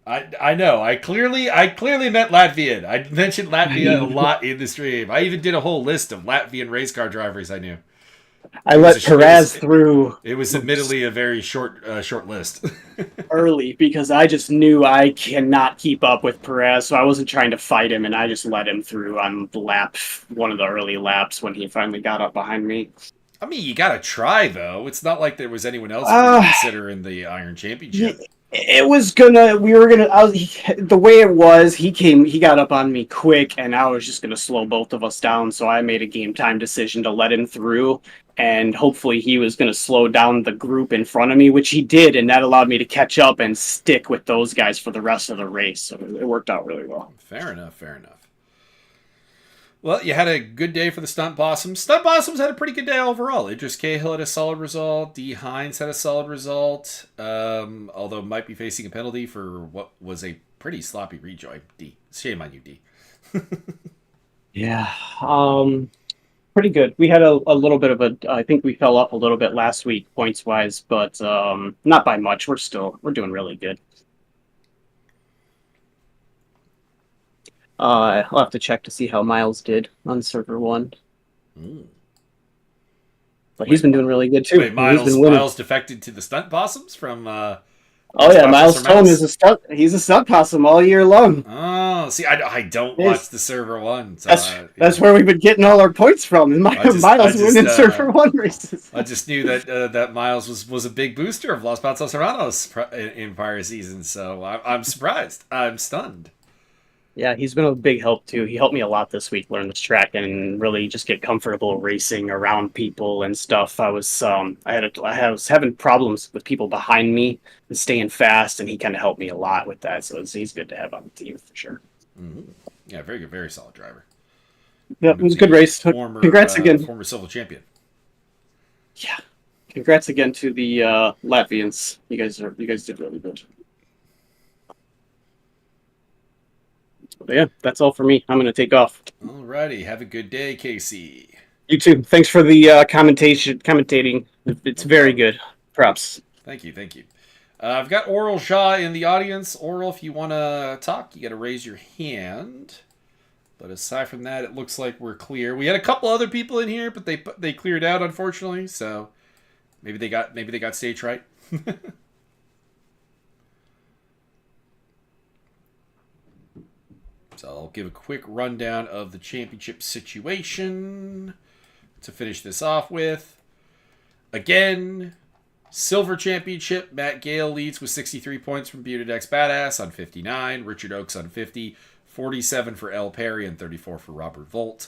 I know. I clearly meant Latvian. I mentioned Latvia a lot in the stream. I even did a whole list of Latvian race car drivers I knew. I let Perez through. It was admittedly a very short list. Early, because I just knew I cannot keep up with Perez, so I wasn't trying to fight him, and I just let him through on one of the early laps when he finally got up behind me. I mean, you gotta try, though. It's not like there was anyone else to consider in the Iron Championship. The way it was, he got up on me quick, and I was just gonna slow both of us down, so I made a game time decision to let him through, and hopefully he was gonna slow down the group in front of me, which he did, and that allowed me to catch up and stick with those guys for the rest of the race, so it worked out really well. Fair enough. Well, you had a good day for the Stunt Possums. Stunt Possums had a pretty good day overall. Idris Cahill had a solid result. D. Hines had a solid result, although might be facing a penalty for what was a pretty sloppy rejoin. D. Shame on you, D. Yeah, pretty good. We had a little bit of I think we fell up a little bit last week points-wise, but not by much. We're doing really good. I'll have to check to see how Miles did on server 1. But he's been doing really good too. Wait, Miles defected to the Stunt Possums from. Miles Stone is a stunt. He's a stunt possum all year long. Oh, Oh, see, I don't Yes. watch the server one. So That's where we've been getting all our points from. Miles just, winning Server 1 races. I just knew that that Miles was a big booster of Los Patos Hermanos in prior seasons, so I'm surprised. I'm stunned. Yeah, he's been a big help too. He helped me a lot this week learn this track and really just get comfortable racing around people and stuff. I was was having problems with people behind me and staying fast, and he kind of helped me a lot with that. So he's good to have on the team for sure. Mm-hmm. Yeah, very good, very solid driver. Yeah, it was a good race. Congrats again. Former Silver champion. Yeah, congrats again to the Latvians. You guys did really good. But yeah, that's all for me. I'm going to take off. Alrighty, have a good day, Casey. You too. Thanks for the commentating. It's very good. Props. Thank you. I've got Oral Shah in the audience. Oral, if you want to talk, you got to raise your hand. But aside from that, it looks like we're clear. We had a couple other people in here, but they cleared out, unfortunately. So maybe they got stage right. So I'll give a quick rundown of the championship situation to finish this off with. Again, Silver Championship, Matt Gale leads with 63 points from Bearded X Badass on 59, Richard Oakes on 50, 47 for L. Perry and 34 for Robert Volt.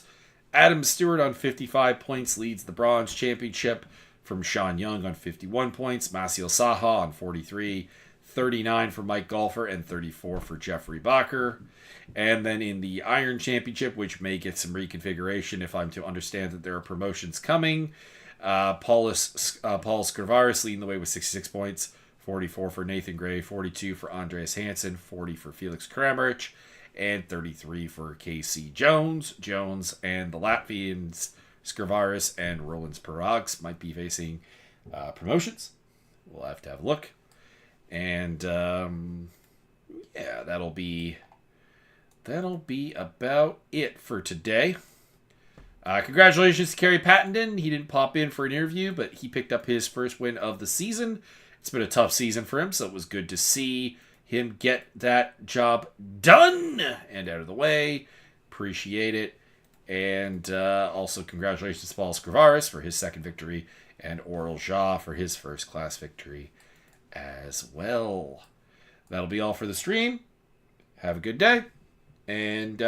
Adam Stewart on 55 points leads the Bronze Championship from Sean Young on 51 points, Maciel Saha on 43, 39 for Mike Golfer and 34 for Jeffrey Bacher. And then in the Iron Championship, which may get some reconfiguration if I'm to understand that there are promotions coming, Paul Scrivaris leading the way with 66 points, 44 for Nathan Gray, 42 for Andreas Hansen, 40 for Felix Kramaric, and 33 for KC Jones. Jones and the Latvians, Scrivaris and Roland Parags, might be facing promotions. We'll have to have a look. And yeah, that'll be about it for today. Congratulations to Kerry Pattenden. He didn't pop in for an interview, but he picked up his first win of the season. It's been a tough season for him, so it was good to see him get that job done and out of the way. Appreciate it. And also congratulations to Paul Scrivaris for his second victory and Oral Shah for his first class victory as well. That'll be all for the stream. Have a good day. And